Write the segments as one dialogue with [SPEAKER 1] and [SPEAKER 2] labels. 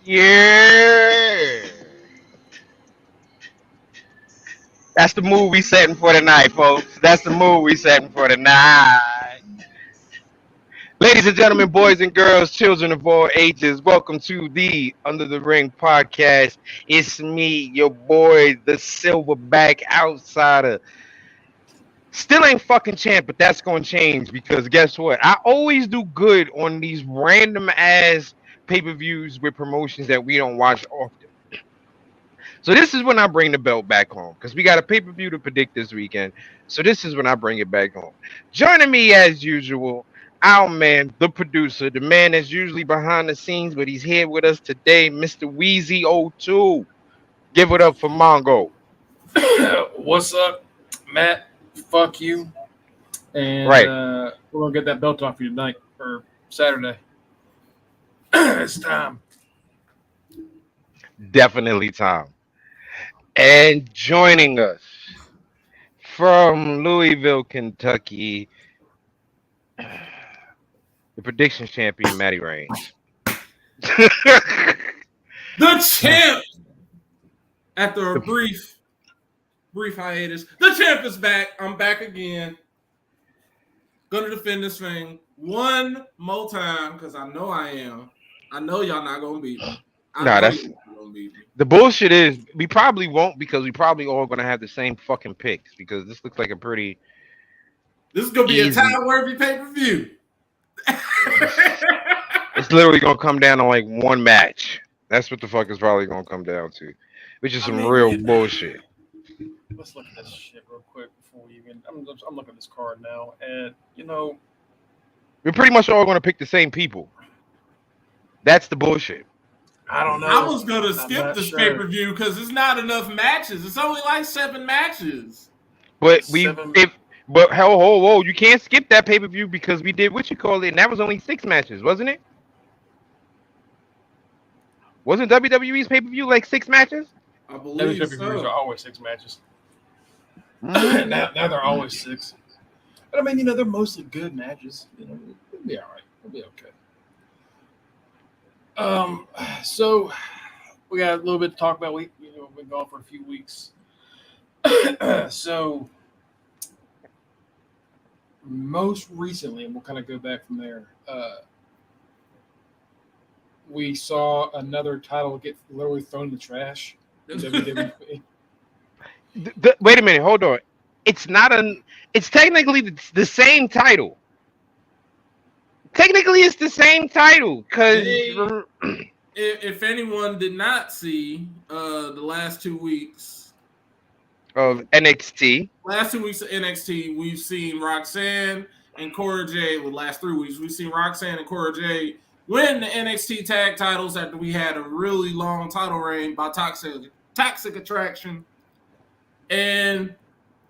[SPEAKER 1] Yeah. That's the mood we setting for tonight, folks. That's the mood we setting for tonight. Ladies and gentlemen, boys and girls, children of all ages, welcome to the Under the Ring podcast. It's me, your boy, the Silverback Outsider. Still ain't fucking champ, but that's gonna change because guess what? I always do good on these random ass pay-per-views with promotions that we don't watch often. So this is when I bring the belt back home because we got a pay-per-view to predict this weekend. So this is when I bring it back home. Joining me as usual, our man, the producer, the man that's usually behind the scenes, but he's here with us today, Mr. Wheezy02. Give it up for Mongo.
[SPEAKER 2] What's up, Matt? Fuck you. And
[SPEAKER 1] Right.
[SPEAKER 2] we're going to get that belt off you tonight or Saturday. It's time.
[SPEAKER 1] Definitely time. And joining us from Louisville, Kentucky, the prediction champion, Matty Reigns.
[SPEAKER 3] The champ! After a brief hiatus, the champ is back. I'm back again. Gonna defend this thing one more time because I know I am. I know y'all not gonna beat me.
[SPEAKER 1] That's the bullshit is we probably won't because we probably all gonna have the same fucking picks because this looks like a pretty.
[SPEAKER 3] This is gonna be a time-worthy pay-per-view.
[SPEAKER 1] It's literally gonna come down to like one match. That's what the fuck is probably gonna come down to, which is some real bullshit.
[SPEAKER 2] Let's look at this shit real quick before we even. I'm looking at this card now, and
[SPEAKER 1] we're pretty much all gonna pick the same people. That's the bullshit.
[SPEAKER 2] I don't know.
[SPEAKER 3] I was gonna skip this pay-per-view because it's not enough matches. It's only like 7 matches.
[SPEAKER 1] But whoa, you can't skip that pay-per-view because we did what you call it, and that was only 6 matches, wasn't it? Wasn't WWE's pay-per-view like 6 matches?
[SPEAKER 3] I believe
[SPEAKER 2] WWE's are always 6 matches. now they're always 6. But I mean, they're mostly good matches. It'll be all right. It'll be okay. So we got a little bit to talk about. We've been gone for a few weeks. So most recently, and we'll kind of go back from there. We saw another title get literally thrown in the trash. WWE.
[SPEAKER 1] Wait a minute, hold on. It's technically the same title. Technically, it's the same title because
[SPEAKER 3] if anyone did not see the last 2 weeks
[SPEAKER 1] of NXT,
[SPEAKER 3] we've seen Roxanne and Cora Jade. Well, last 3 weeks we've seen Roxanne and Cora Jade win the NXT tag titles after we had a really long title reign by Toxic Attraction, and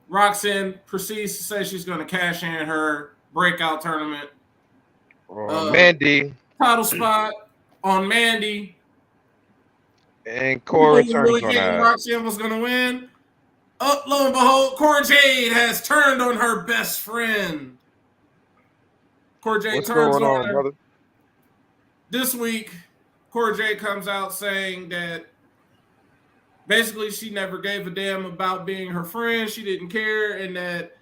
[SPEAKER 3] Roxanne proceeds to say she's going to cash in her breakout tournament.
[SPEAKER 1] Mandy
[SPEAKER 3] title spot on Mandy,
[SPEAKER 1] and Cora turns on her.
[SPEAKER 3] Roxanne was going to win. Oh, lo and behold, Cora Jade has turned on her best friend. Cora Jade turns on her. Brother? This week, Cora Jade comes out saying that basically she never gave a damn about being her friend. She didn't care, and that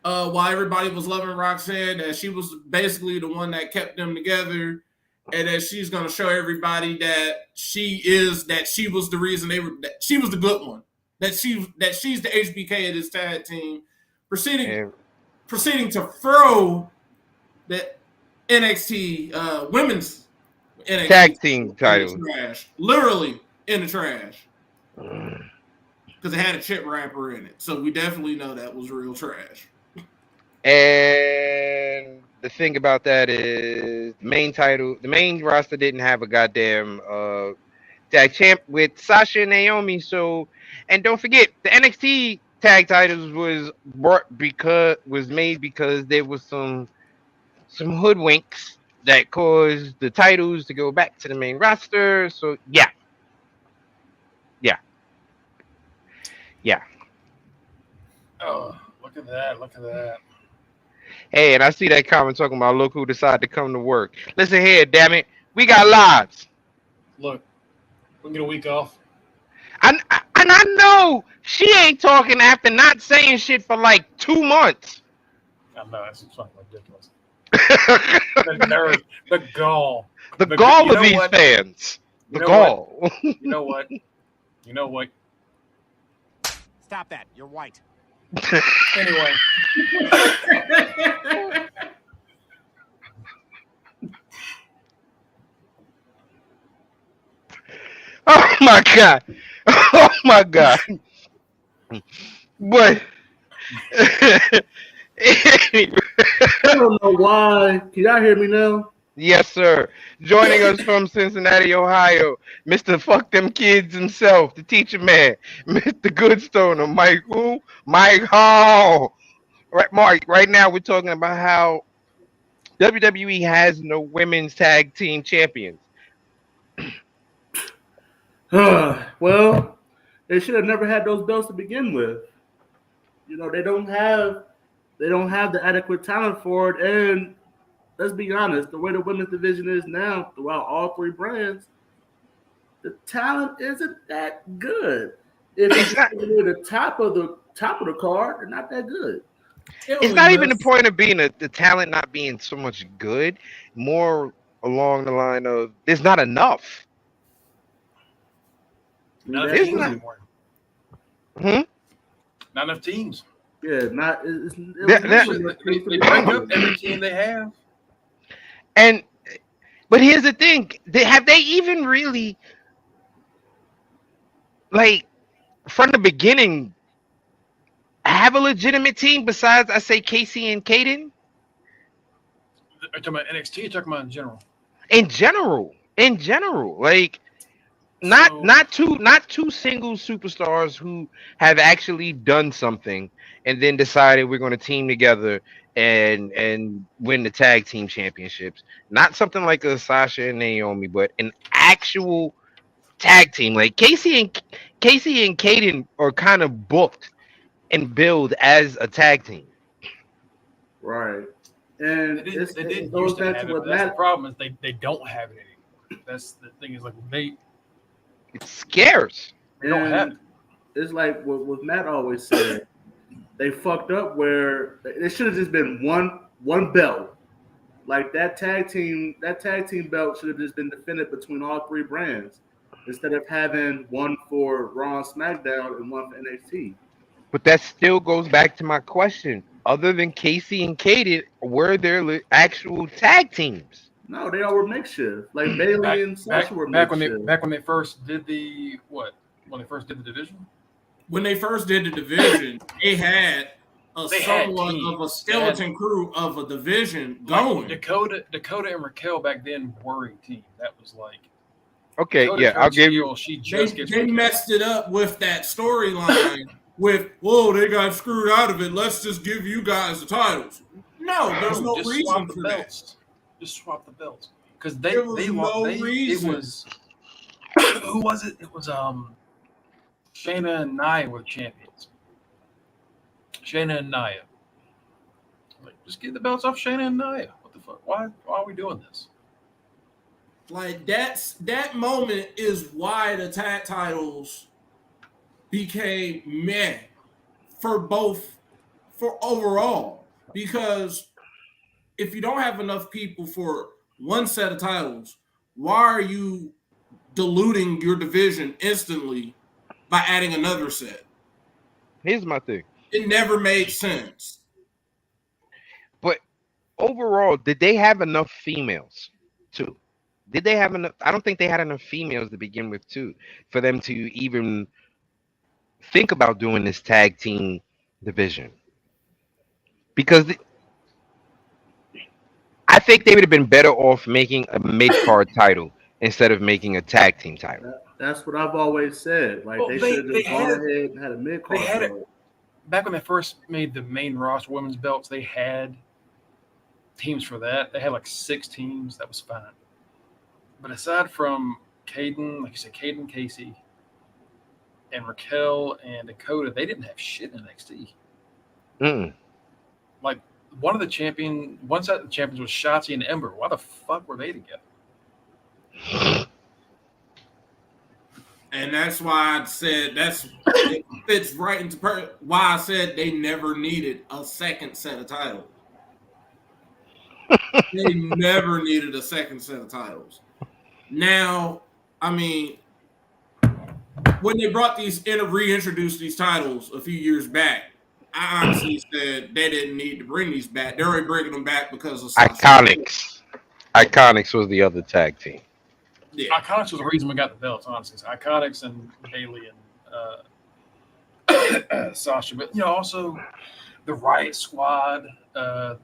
[SPEAKER 3] while everybody was loving Roxanne, that she was basically the one that kept them together, and that she's going to show everybody that she was the reason that she was the good one, that she's the HBK of this tag team, proceeding to throw the NXT women's NXT
[SPEAKER 1] tag team title
[SPEAKER 3] trash, literally in the trash, because it had a chip wrapper in it. So we definitely know that was real trash.
[SPEAKER 1] And the thing about that is the main roster didn't have a goddamn tag champ with Sasha and Naomi. So, and don't forget, the NXT tag titles was made because there was some hoodwinks that caused the titles to go back to the main roster. So yeah.
[SPEAKER 2] Oh, look at that.
[SPEAKER 1] Hey, and I see that comment talking about look who decided to come to work. Listen here, damn it. We got lives.
[SPEAKER 2] Look, We can get a week off.
[SPEAKER 1] And I know she ain't talking after not saying shit for like 2 months.
[SPEAKER 2] I know that's fucking ridiculous. The nerve, the gall,
[SPEAKER 1] the gall of these
[SPEAKER 2] what?
[SPEAKER 1] fans.
[SPEAKER 2] You
[SPEAKER 1] The
[SPEAKER 2] know
[SPEAKER 1] gall.
[SPEAKER 2] What? You know what? You know what?
[SPEAKER 4] Stop that! You're white.
[SPEAKER 2] Anyway.
[SPEAKER 1] Oh my god. Oh my god. But
[SPEAKER 5] I don't know why. Can y'all hear me now?
[SPEAKER 1] yes, sir. Joining us from Cincinnati, Ohio, Mr. Fuck Them Kids himself, the teacher man, Mr. Goodstoner, Mike who? Mike Hall. Right, Mark, right now we're talking about how WWE has no women's tag team champions.
[SPEAKER 5] Well, they should have never had those belts to begin with. You know, they don't have the adequate talent for it. And let's be honest, the way the women's division is now throughout all three brands, the talent isn't that good. If it's not the top of the card, they're not that good.
[SPEAKER 1] It's not even the point of being the talent not being so much good, more along the line of there's not enough.
[SPEAKER 2] Not enough
[SPEAKER 1] There's
[SPEAKER 2] teams
[SPEAKER 1] not.
[SPEAKER 2] anymore.
[SPEAKER 1] Not
[SPEAKER 2] enough teams.
[SPEAKER 5] Yeah,
[SPEAKER 2] they break up every team they have.
[SPEAKER 1] But here's the thing: have they even really, like, from the beginning, have a legitimate team besides, I say, Casey and Kaden?
[SPEAKER 2] Are you talking about NXT? Or are you talking about in general?
[SPEAKER 1] In general, like. Not two single superstars who have actually done something and then decided we're going to team together and win the tag team championships. Not something like a Sasha and Naomi, but an actual tag team. Like Casey and Kaden are kind of booked and billed as a tag team.
[SPEAKER 5] Right. And
[SPEAKER 2] it goes back to what Matt. The problem is they don't have it anymore. That's the thing, is like
[SPEAKER 1] it's scarce.
[SPEAKER 2] They don't have it.
[SPEAKER 5] It's like what Matt always said. They fucked up where it should have just been one belt. Like that tag team belt should have just been defended between all three brands instead of having one for Raw and SmackDown and one for NXT.
[SPEAKER 1] But that still goes back to my question. Other than Casey and Kaden, were there actual tag teams?
[SPEAKER 5] No, they all were makeshift. Like Bayley and Sasha were makeshift.
[SPEAKER 2] Back when they first did the division?
[SPEAKER 3] When they first did the division, they had somewhat of a skeleton crew of a division going.
[SPEAKER 2] Dakota and Raquel back then were a team. That was like
[SPEAKER 1] okay,
[SPEAKER 2] Dakota,
[SPEAKER 1] yeah, I'll give you.
[SPEAKER 3] They messed it up with that storyline. With they got screwed out of it. Let's just give you guys the titles. No, there's no reason for that.
[SPEAKER 2] Just swap the belts because It was who was it? It was Shayna and Nia were champions. Shayna and Nia. Like, just get the belts off Shayna and Nia. What the fuck? Why are we doing this?
[SPEAKER 3] Like that moment is why the tag titles became meh for overall, because if you don't have enough people for one set of titles, why are you diluting your division instantly by adding another set?
[SPEAKER 1] Here's my thing.
[SPEAKER 3] It never made sense.
[SPEAKER 1] But overall, did they have enough females too? Did they have enough? I don't think they had enough females to begin with too, for them to even think about doing this tag team division. Because I think they would have been better off making a mid-card title instead of making a tag team title.
[SPEAKER 5] That's what I've always said. Like, they should have gone ahead and had a mid-card title.
[SPEAKER 2] Back when they first made the main roster women's belts, they had teams for that. They had like 6 teams. That was fine. But aside from Kaden, like you said, Kaden, Casey, and Raquel and Dakota, they didn't have shit in NXT. Like, one set of the champions was Shotzi and Ember. Why the fuck were they together?
[SPEAKER 3] And that's why I said it fits right into why I said they never needed a second set of titles. They never needed a second set of titles. Now, I mean, when they brought reintroduced these titles a few years back, I honestly said they didn't need to bring these back. They're already bringing them back because of Sasha.
[SPEAKER 1] Iconics was the other tag team.
[SPEAKER 3] Yeah.
[SPEAKER 2] Iconics was the reason we got the belts, honestly. It's Iconics and Bailey and Sasha, but also the Riot Squad. I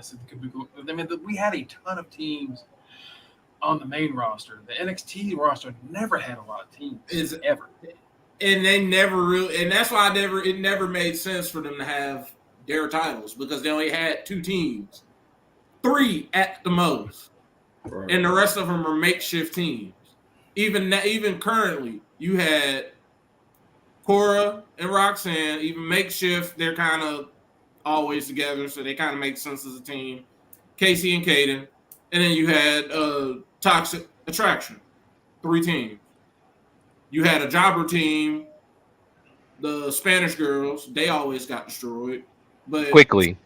[SPEAKER 2] said I mean, we had a ton of teams on the main roster. The NXT roster never had a lot of teams ever,
[SPEAKER 3] and they never really, and that's why it never made sense for them to have their titles because they only had 2 teams, 3 at the most, right. And the rest of them are makeshift teams. Even currently, you had Cora and Roxanne, even makeshift. They're kind of always together, so they kind of make sense as a team. Casey and Kaden, and then you had Toxic Attraction, 3 teams. You had a jobber team, the Spanish girls. They always got destroyed, but
[SPEAKER 1] quickly.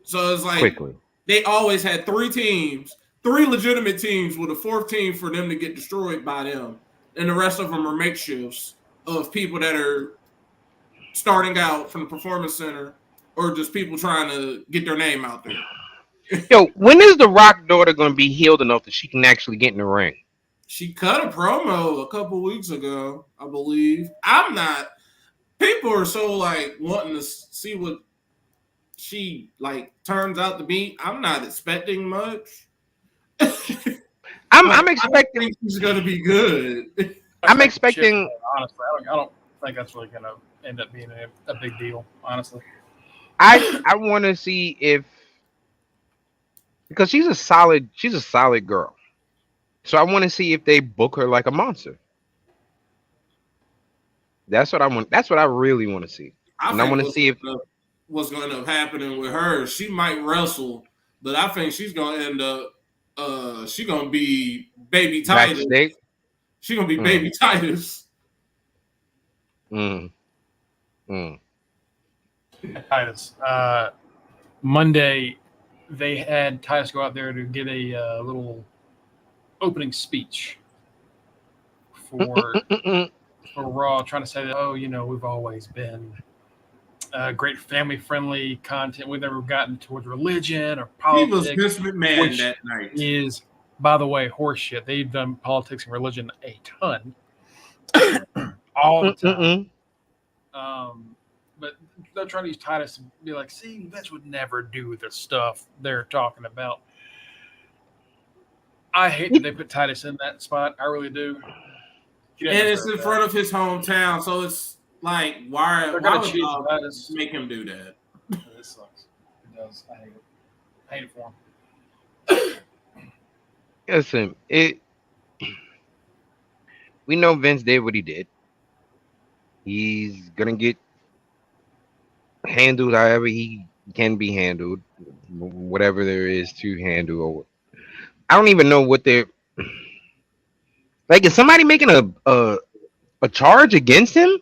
[SPEAKER 3] So it's like they always had 3 teams, 3 legitimate teams with a 4th team for them to get destroyed by them, and the rest of them are makeshifts of people that are starting out from the Performance Center or just people trying to get their name out there.
[SPEAKER 1] Yo, when is the Rock daughter going to be healed enough that she can actually get in the ring?
[SPEAKER 3] She cut a promo a couple weeks ago, I believe. I'm not. People are so like wanting to see what she like turns out to be. I'm not expecting much.
[SPEAKER 1] I'm expecting
[SPEAKER 3] I think she's going to be good.
[SPEAKER 1] I'm expecting.
[SPEAKER 2] Honestly, I don't think that's really going to end up being a big deal. Honestly,
[SPEAKER 1] I want to see if because she's a solid girl. So I want to see if they book her like a monster. That's what I want. That's what I really want to see. I want to see if
[SPEAKER 3] what's going to end up happening with her. She might wrestle, but I think she's going to end up. She's going to be Baby Titus. She's going to be Baby Titus.
[SPEAKER 2] Titus. Monday, they had Titus go out there to give a little opening speech for Raw, trying to say that, we've always been great family-friendly content. We've never gotten towards religion or politics.
[SPEAKER 3] He was Vince McMahon that night.
[SPEAKER 2] Is, by the way, horseshit. They've done politics and religion a ton. All the time. But they're trying to use Titus to be like, see, Vince would never do the stuff they're talking about. I hate that they put Titus in that spot. I really do.
[SPEAKER 3] And it's in front of his hometown, so it's like, why would y'all make him do that?
[SPEAKER 2] This sucks. It does. I hate it. I hate it for him.
[SPEAKER 1] Listen, we know Vince did what he did. He's gonna get handled however he can be handled, whatever there is to handle. I don't even know what they're like. Is somebody making a charge against him?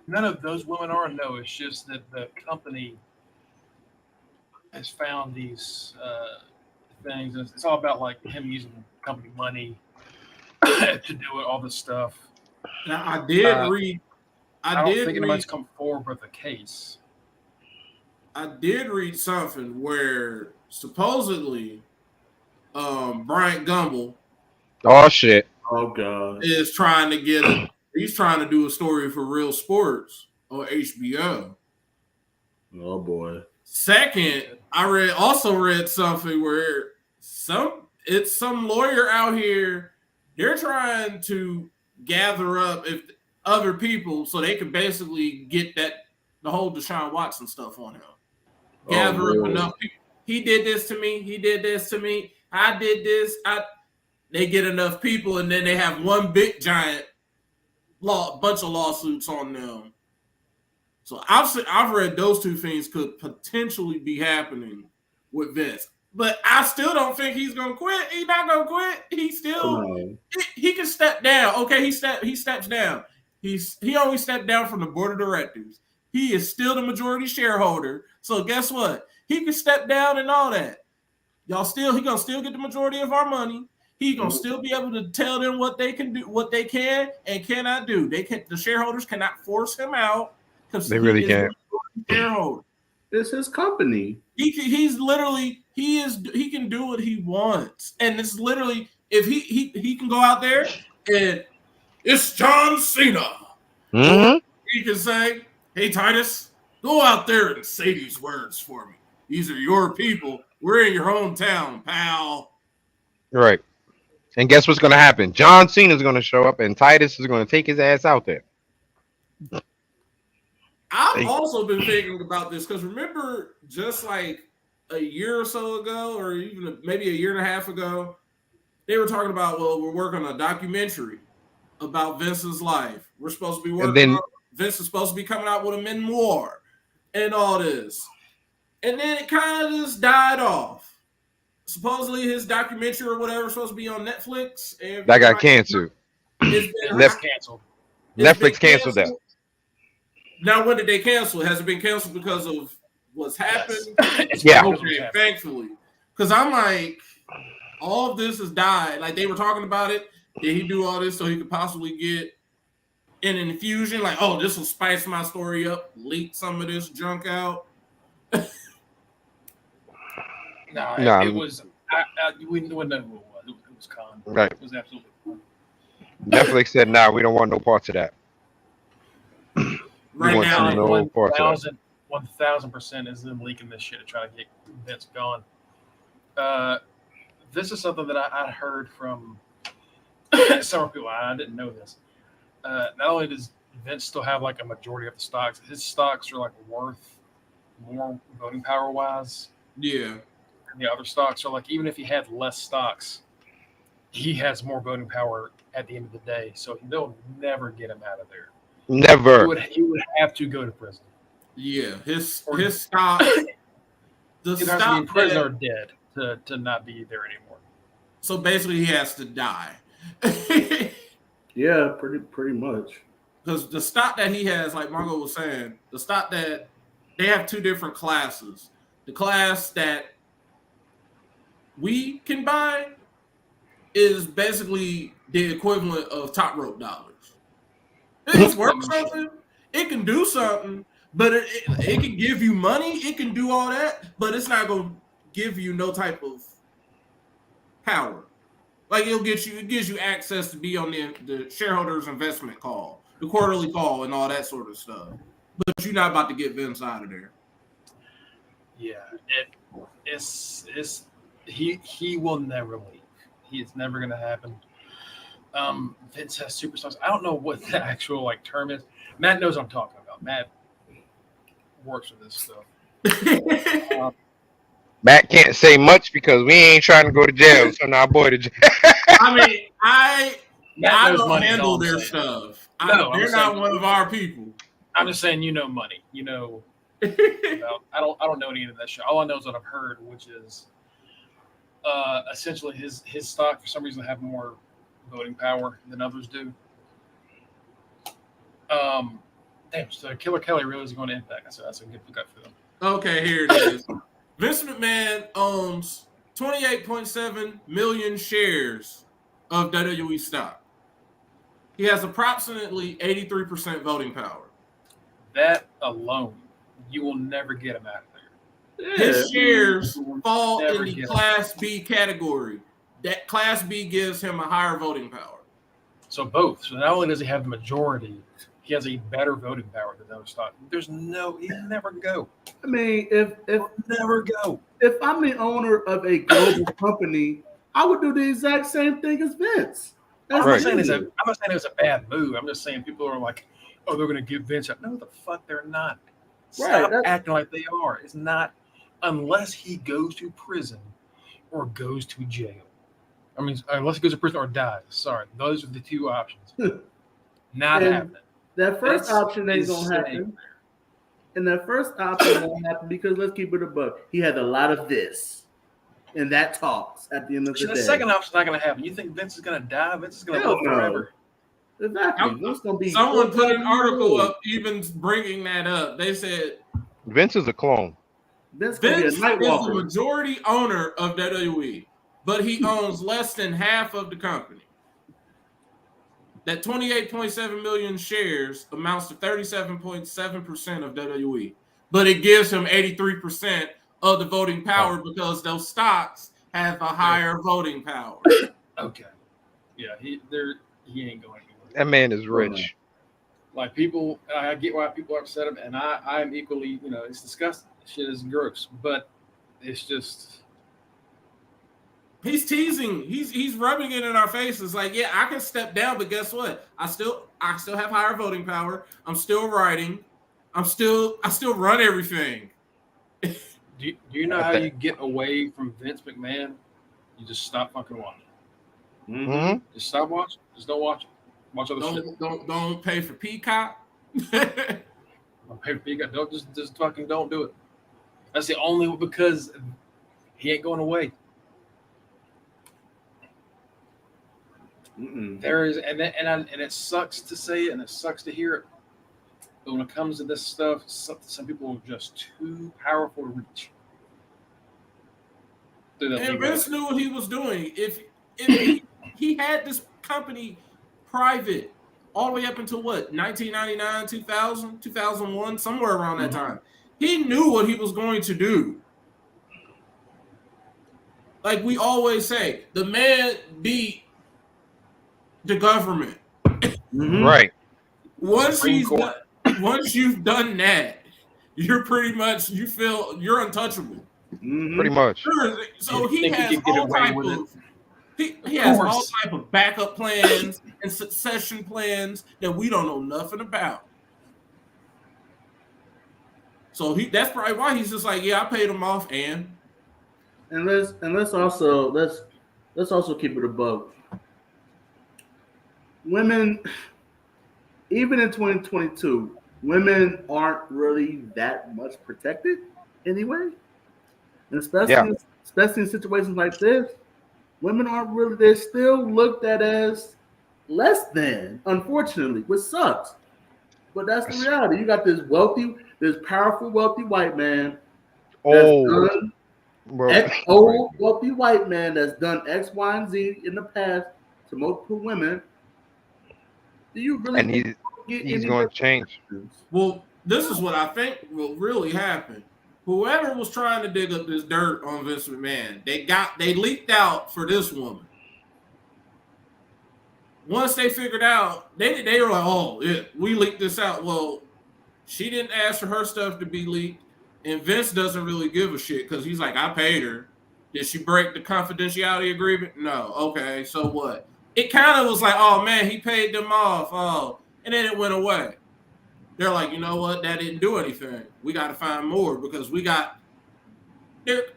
[SPEAKER 2] None of those women are. No, it's just that the company has found these things. It's all about like him using company money to do all this stuff.
[SPEAKER 3] Now I did read.
[SPEAKER 2] I don't think anybody's come forward with a case.
[SPEAKER 3] I did read something where supposedly Bryant Gumbel.
[SPEAKER 1] Oh shit!
[SPEAKER 5] Oh god!
[SPEAKER 3] Is trying to get he's trying to do a story for Real Sports on HBO.
[SPEAKER 5] Oh boy!
[SPEAKER 3] Second, I also read something where some lawyer out here. They're trying to gather up other people so they can basically get the whole Deshaun Watson stuff on him. Gather up enough people. He did this to me. He did this to me. I did this. They get enough people, and then they have one big giant bunch of lawsuits on them. So I've read those 2 things could potentially be happening with Vince. But I still don't think he's gonna quit. He's not gonna quit. He can step down. Okay, he steps down. He only stepped down from the board of directors. He is still the majority shareholder. So guess what? He can step down and all that. He gonna still get the majority of our money. He gonna still be able to tell them what they can do, what they can and cannot do. The shareholders cannot force him out because
[SPEAKER 1] they really can't.
[SPEAKER 3] Shareholder.
[SPEAKER 5] It's his company.
[SPEAKER 3] He can do what he wants, and it's literally if he can go out there and it's John Cena.
[SPEAKER 1] Mm-hmm.
[SPEAKER 3] He can say, "Hey Titus, go out there and say these words for me. These are your people. We're in your hometown, pal."
[SPEAKER 1] Right. And guess what's going to happen? John Cena's going to show up, and Titus is going to take his ass out there.
[SPEAKER 3] I've also been thinking about this because remember, just like a year or so ago, or even maybe a year and a half ago, they were talking about, well, we're working on a documentary about Vince's life. We're supposed to be working Vince is supposed to be coming out with a memoir and all this. And then it kind of just died off. Supposedly his documentary or whatever is supposed to be on Netflix. And
[SPEAKER 1] that got canceled. Netflix canceled that.
[SPEAKER 3] Now, when did they cancel it? Has it been canceled because of what's happened?
[SPEAKER 1] Yes. Yeah.
[SPEAKER 3] Okay, thankfully. Because I'm like, all of this has died. Like, they were talking about it. Did he do all this so he could possibly get an infusion? Like, oh, this will spice my story up, leak some of this junk out.
[SPEAKER 2] It was. We wouldn't know who it was. It was Khan.
[SPEAKER 1] Right.
[SPEAKER 2] It was absolutely fun.
[SPEAKER 1] Netflix said, "Nah, we don't want no parts of that."
[SPEAKER 2] Right now, 1,000% is them leaking this shit to try to get Vince gone. This is something that I heard from several people. I didn't know this. Not only does Vince still have like a majority of the stocks, his stocks are like worth more voting power wise.
[SPEAKER 3] Yeah.
[SPEAKER 2] And the other stocks are like, even if he had less stocks, he has more voting power at the end of the day. So they'll never get him out of there.
[SPEAKER 1] Never.
[SPEAKER 2] He would have to go to prison.
[SPEAKER 3] Yeah, his stock. The
[SPEAKER 2] stock has to be in prison or dead to not be there anymore.
[SPEAKER 3] So basically, he has to die.
[SPEAKER 5] Yeah, pretty much.
[SPEAKER 3] Because the stock that he has, like Margo was saying, the stock that they have two different classes. The class that we can buy is basically the equivalent of top rope dollars. It's worth something. It can do something, but it can give you money. It can do all that, but it's not going to give you no type of power. Like it gives you access to be on the shareholders investment call, the quarterly call, and all that sort of stuff. But you're not about to get Vince out of there.
[SPEAKER 2] Yeah, he will never leave. It's never going to happen. Vince has superstars. I don't know what the actual like term is. Matt knows what I'm talking about. Matt works with this stuff.
[SPEAKER 1] Matt can't say much because we ain't trying to go to jail. So now, boy, to jail.
[SPEAKER 3] I mean, I don't handle their stuff. They're not one of our people.
[SPEAKER 2] I'm just saying, money. I don't know any of that shit. All I know is what I've heard, which is essentially his stock for some reason have more voting power than others do. Damn, so Killer Kelly really is going to Impact. So that's a good pickup for them.
[SPEAKER 3] Okay, here it is. Vince McMahon owns 28.7 million shares of WWE stock. He has approximately 83% voting power.
[SPEAKER 2] That alone, you will never get him out of there.
[SPEAKER 3] Yeah. His shares fall in the Class B category. That Class B gives him a higher voting power.
[SPEAKER 2] So both. So not only does he have the majority, he has a better voting power than those stock. He'll never go.
[SPEAKER 5] I mean,
[SPEAKER 2] he'll never go.
[SPEAKER 5] If I'm the owner of a global company, I would do the exact same thing as Vince.
[SPEAKER 2] I'm not saying it was a bad move. I'm just saying people are like, oh, they're going to give Vince up. No, the fuck they're not. Stop acting like they are. It's not unless he goes to prison or goes to jail. I mean, unless he goes to prison or dies. Sorry, those are the two options. Not happening.
[SPEAKER 5] That first option ain't gonna happen. And that first option won't happen because let's keep it a buck. He has a lot of this. and that talks at the end of the day.
[SPEAKER 2] The second option's not going to happen. You think Vince is going to die? Vince is going to live forever.
[SPEAKER 5] Exactly.
[SPEAKER 3] Someone put an article up even bringing that up. They said
[SPEAKER 1] Vince is a clone.
[SPEAKER 3] Vince is the majority owner of WWE, but he owns less than half of the company. That 28.7 million shares amounts to 37.7% of WWE, but it gives him 83% of the voting power because those stocks have a higher voting power.
[SPEAKER 2] Okay. Yeah, he ain't going anywhere.
[SPEAKER 1] That man is rich.
[SPEAKER 2] Like people, I get why people are upset, and I'm equally, it's disgusting. Shit is gross, but it's just.
[SPEAKER 3] He's teasing. He's rubbing it in our faces. Like, yeah, I can step down, but guess what? I still have higher voting power. I'm still writing. I still run everything.
[SPEAKER 2] Do you know how you get away from Vince McMahon? You just stop fucking watching.
[SPEAKER 1] Mm-hmm.
[SPEAKER 2] Just stop watching. Just don't watch it. Watch other shit.
[SPEAKER 3] Don't pay for Peacock.
[SPEAKER 2] Don't pay for Peacock. Don't just fucking don't do it. That's the only because he ain't going away. There is, and it sucks to say it, and it sucks to hear it. But when it comes to this stuff, some people are just too powerful to reach.
[SPEAKER 3] And Vince knew what he was doing. If he had this company private all the way up until what, 1999, 2000, 2001, somewhere around that time, he knew what he was going to do. Like we always say, the man beat the government.
[SPEAKER 1] Right.
[SPEAKER 3] Once you've done that, you're pretty much, you feel you're untouchable.
[SPEAKER 1] Pretty much.
[SPEAKER 3] So he has all type of he has all type of backup plans and succession plans that we don't know nothing about. So that's probably why he's just like, yeah, I paid him off, and
[SPEAKER 5] let's also keep it above. Women, even in 2022, women aren't really that much protected anyway. And especially in situations like this, women aren't really, they're still looked at as less than, unfortunately, which sucks. But that's the reality. You got this powerful, wealthy white man old wealthy white man that's done X, Y, and Z in the past to multiple women. Do you really
[SPEAKER 1] and he's going to change?
[SPEAKER 3] Well, this is what I think will really happen. Whoever was trying to dig up this dirt on Vince McMahon, they leaked out for this woman. Once they figured out, they were like, oh, yeah, we leaked this out. Well, she didn't ask for her stuff to be leaked, and Vince doesn't really give a shit because he's like, I paid her. Did she break the confidentiality agreement? No. Okay, so what? It kind of was like, oh, man, he paid them off. Oh, and then it went away. They're like, you know what? That didn't do anything. We got to find more because they're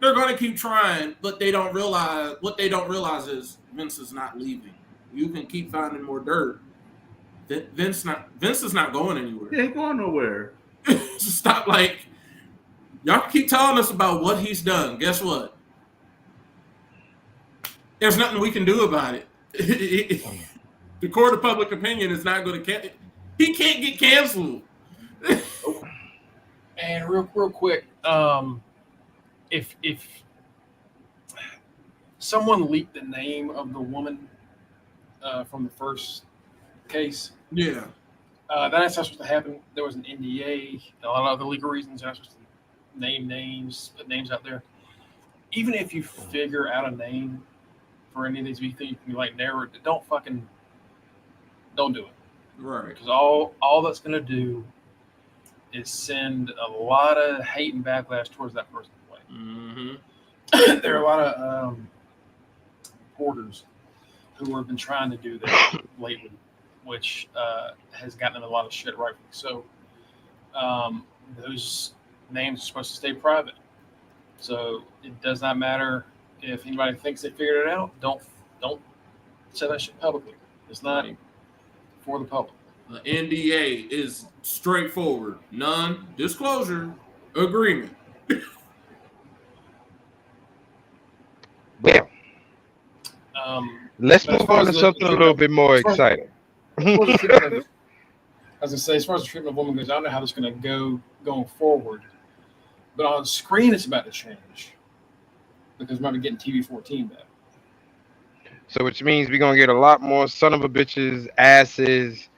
[SPEAKER 3] going to keep trying, but they don't realize, what they don't realize is Vince is not leaving. You can keep finding more dirt. Vince is not going anywhere.
[SPEAKER 5] He ain't going nowhere.
[SPEAKER 3] Stop, like, y'all keep telling us about what he's done. Guess what? There's nothing we can do about it. The court of public opinion is not going to he can't get canceled.
[SPEAKER 2] And real quick, if someone leaked the name of the woman from the first case,
[SPEAKER 3] that's
[SPEAKER 2] not supposed to happen. There was an NDA, a lot of other legal reasons. You're not supposed to name names, put names out there. Even if you figure out a name for any of these, you think you can like narrow it, don't do it.
[SPEAKER 3] Right.
[SPEAKER 2] Because all that's going to do is send a lot of hate and backlash towards that person's way.
[SPEAKER 3] Mm-hmm.
[SPEAKER 2] There are a lot of reporters who have been trying to do that lately, which has gotten in a lot of shit, rightfully so. Those names are supposed to stay private. So it does not matter if anybody thinks they figured it out. Don't say that shit publicly. It's not for the public.
[SPEAKER 3] The NDA is straightforward. Non-disclosure agreement.
[SPEAKER 1] Yeah. Let's
[SPEAKER 2] But as
[SPEAKER 1] move
[SPEAKER 2] far
[SPEAKER 1] on
[SPEAKER 2] as
[SPEAKER 1] to
[SPEAKER 2] the
[SPEAKER 1] something a
[SPEAKER 2] treatment
[SPEAKER 1] little
[SPEAKER 2] of,
[SPEAKER 1] bit more
[SPEAKER 2] as far as,
[SPEAKER 1] exciting.
[SPEAKER 2] as far as the treatment of, as I say, as far as the treatment of women goes, I don't know how this is going to go going forward. But on screen, it's about to change because we're getting TV 14 back.
[SPEAKER 1] So which means we're gonna get a lot more son of a bitches, asses,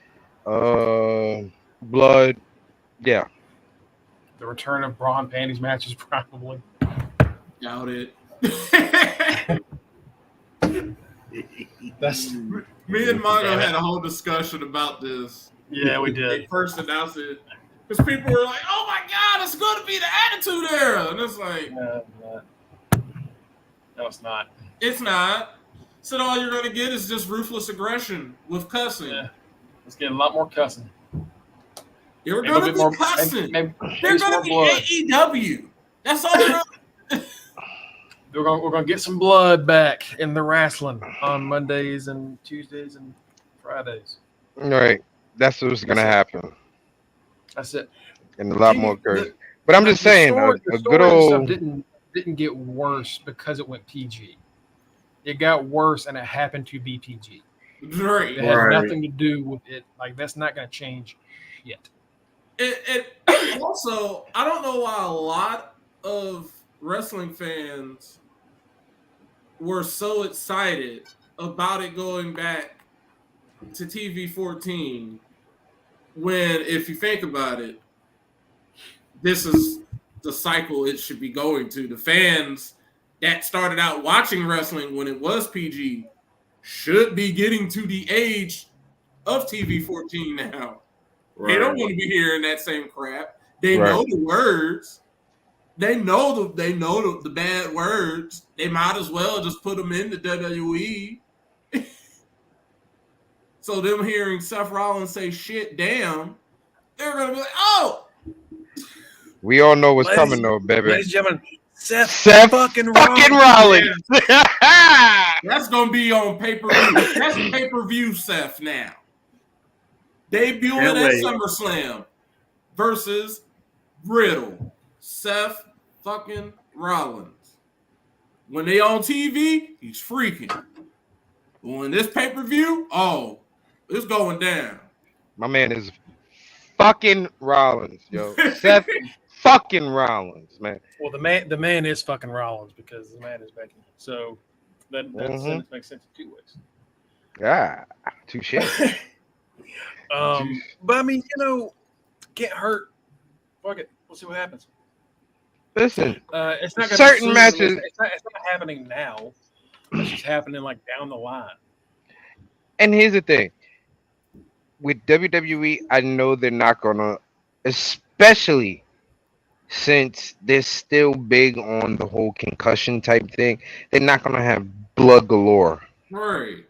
[SPEAKER 1] blood. Yeah.
[SPEAKER 2] The return of bra and panties matches, probably.
[SPEAKER 3] Doubt it.
[SPEAKER 2] That's
[SPEAKER 3] Me and Mono had a whole discussion about this.
[SPEAKER 2] yeah, we
[SPEAKER 3] They
[SPEAKER 2] did.
[SPEAKER 3] first announced it because people were like, "Oh my god, it's going to be the Attitude Era," and it's like,
[SPEAKER 2] No, it's not.
[SPEAKER 3] it's not. So all you're going to get is just ruthless aggression with cussing.
[SPEAKER 2] Yeah. Let's get a lot more cussing.
[SPEAKER 3] You're
[SPEAKER 2] Maybe a
[SPEAKER 3] going
[SPEAKER 2] bit
[SPEAKER 3] to be
[SPEAKER 2] more,
[SPEAKER 3] cussing.
[SPEAKER 2] maybe
[SPEAKER 3] They're
[SPEAKER 2] some
[SPEAKER 3] going to
[SPEAKER 2] more
[SPEAKER 3] be
[SPEAKER 2] blood.
[SPEAKER 3] AEW. That's all they're going
[SPEAKER 2] We're gonna get some blood back in the wrestling on Mondays and Tuesdays and Fridays.
[SPEAKER 1] All right. That's what's gonna happen.
[SPEAKER 2] That's it.
[SPEAKER 1] And a lot more
[SPEAKER 2] TV,
[SPEAKER 1] curse. But I'm just saying,
[SPEAKER 2] the
[SPEAKER 1] a good
[SPEAKER 2] stories and stuff
[SPEAKER 1] old.
[SPEAKER 2] didn't get worse because it went PG. It got worse and it happened to be PG.
[SPEAKER 3] Right.
[SPEAKER 2] It had nothing to do with it. Like that's not gonna change yet.
[SPEAKER 3] It also, I don't know why a lot of wrestling fans were so excited about it going back to TV 14 when, if you think about it, this is the cycle it should be going to. The fans that started out watching wrestling when it was PG should be getting to the age of TV 14 now. Right. They don't want to be hearing that same crap. They know the words. They know the bad words. They might as well just put them in the WWE. So them hearing Seth Rollins say shit, damn, they're gonna be like, oh.
[SPEAKER 1] We all know what's coming though, baby.
[SPEAKER 2] Ladies and gentlemen, Seth
[SPEAKER 1] fucking Rollins.
[SPEAKER 3] Yeah. That's gonna be on pay-per-view. That's pay-per-view Seth now. Debuting at SummerSlam versus Riddle. Seth fucking Rollins. When they on TV, he's freaking. But when this pay-per-view, oh, it's going down.
[SPEAKER 1] My man is fucking Rollins, yo. Seth fucking Rollins, man.
[SPEAKER 2] Well, the man is fucking Rollins because the man is Becky. So that makes sense in two ways.
[SPEAKER 1] Yeah, touche.
[SPEAKER 2] But I mean, can't hurt. Fuck it. We'll see what happens.
[SPEAKER 1] Listen,
[SPEAKER 2] it's not
[SPEAKER 1] certain matches.
[SPEAKER 2] It's not happening now. It's just happening like down the line.
[SPEAKER 1] And here's the thing: with WWE, I know they're not gonna, especially since they're still big on the whole concussion type thing. They're not gonna have blood galore.
[SPEAKER 3] Right.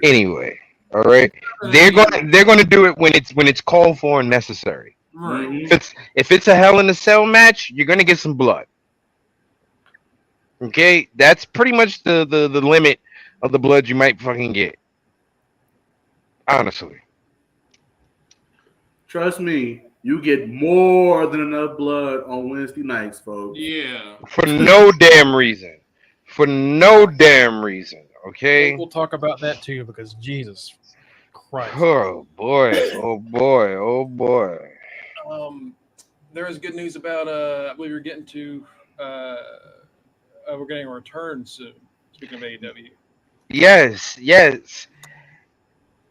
[SPEAKER 1] Anyway, all right. They're gonna do it when it's called for and necessary.
[SPEAKER 3] Right.
[SPEAKER 1] If it's a Hell in a Cell match, you're gonna get some blood. Okay, that's pretty much the limit of the blood you might fucking get. Honestly,
[SPEAKER 5] trust me, you get more than enough blood on Wednesday nights, folks.
[SPEAKER 3] Yeah.
[SPEAKER 1] For no damn reason. Okay.
[SPEAKER 2] We'll talk about that too because Jesus Christ.
[SPEAKER 1] Oh boy.
[SPEAKER 2] There is good news about I believe we're getting to we're getting a return soon. Speaking of AEW.
[SPEAKER 1] Yes.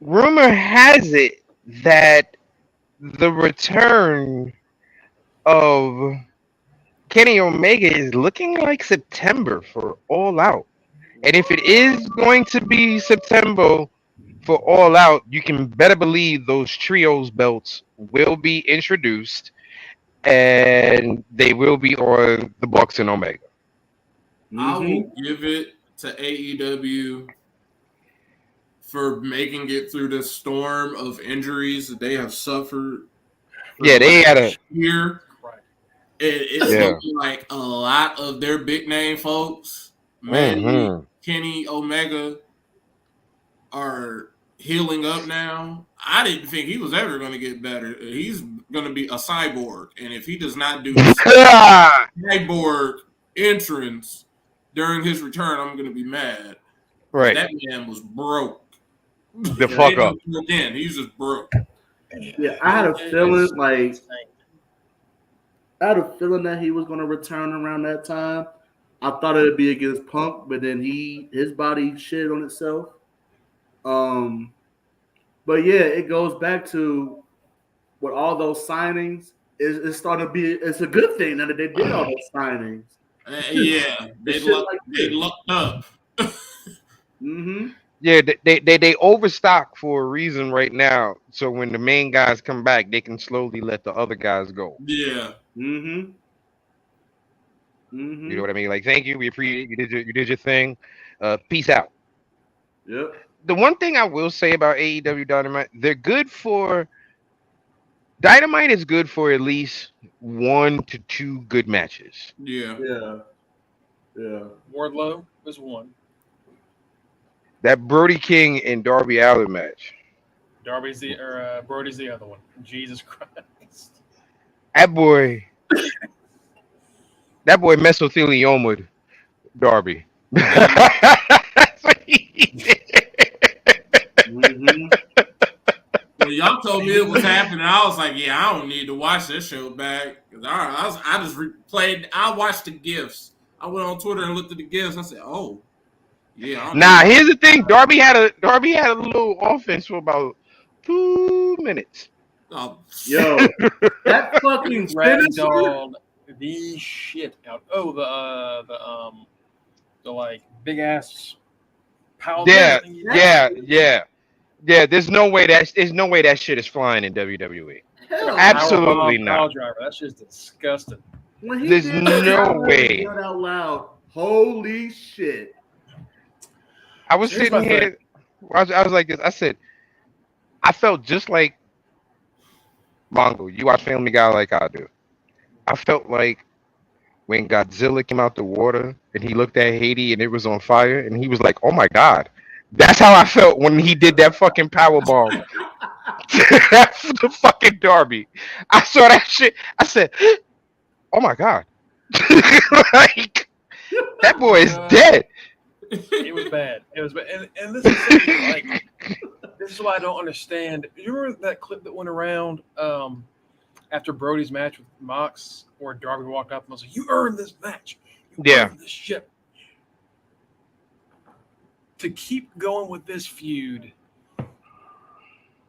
[SPEAKER 1] Rumor has it that the return of Kenny Omega is looking like September for All Out. And if it is going to be September for All Out, you can better believe those trios belts will be introduced and they will be on the Bucks and Omega.
[SPEAKER 3] I will give it to AEW for making it through this storm of injuries that they have suffered.
[SPEAKER 1] Yeah, they had a
[SPEAKER 3] year. It's looking like a lot of their big name folks, Manny, Kenny Omega, are healing up now. I didn't think he was ever going to get better. He's going to be a cyborg, and if he does not do cyborg entrance during his return, I'm gonna be mad.
[SPEAKER 1] Right.
[SPEAKER 3] That man was broke.
[SPEAKER 1] The fuck up.
[SPEAKER 3] Again, he's just broke.
[SPEAKER 5] Yeah, I had a feeling that he was going to return around that time. I thought it would be against Punk, but then his body shit on itself. But yeah, it goes back to with all those signings. It's starting to be. It's a good thing that they did all those signings.
[SPEAKER 3] Yeah, they lucked up.
[SPEAKER 5] Mm-hmm.
[SPEAKER 1] Yeah, they overstock for a reason right now. So when the main guys come back, they can slowly let the other guys go.
[SPEAKER 3] Yeah.
[SPEAKER 5] Mm-hmm. Mm-hmm.
[SPEAKER 1] You know what I mean? Like, thank you, we appreciate you did your thing. Peace out.
[SPEAKER 5] Yep.
[SPEAKER 1] The one thing I will say about AEW Dynamite, they're good for Dynamite is good for at least 1 to 2 good matches.
[SPEAKER 3] Yeah.
[SPEAKER 2] Wardlow was one.
[SPEAKER 1] That Brody King and Darby Allin match.
[SPEAKER 2] Brody's the other one. Jesus Christ.
[SPEAKER 1] That boy mesothelioma Darby. That's what he did.
[SPEAKER 5] Mm-hmm.
[SPEAKER 3] When y'all told me it was happening, I was like, yeah, I don't need to watch this show back. I just replayed. I watched the GIFs. I went on Twitter and looked at the GIFs. I said, oh, yeah.
[SPEAKER 1] Nah, here's the thing. Darby had a little offense for about 2 minutes.
[SPEAKER 3] Oh,
[SPEAKER 5] yo, that fucking
[SPEAKER 2] ragdolled the shit out. Oh, the like big ass power.
[SPEAKER 1] Yeah. There's no way that shit is flying in WWE. Absolutely not.
[SPEAKER 2] Power driver. That's just disgusting.
[SPEAKER 5] When he
[SPEAKER 1] There's
[SPEAKER 5] did
[SPEAKER 1] no way.
[SPEAKER 5] Out loud, holy shit!
[SPEAKER 1] I was sitting here. I was like this. I said, I felt just like Mongo. You watch Family Guy like I do. I felt like when Godzilla came out the water and he looked at Haiti and it was on fire and he was like, "Oh my God." That's how I felt when he did that fucking power bomb. The fucking Darby. I saw that shit. I said, "Oh my God." Like, that boy is dead.
[SPEAKER 2] It was bad. It was bad. And this is like, this is why I don't understand. You remember that clip that went around after Brody's match with Mox, where Darby walked up and was like, "You earned this match. You earned this shit." To keep going with this feud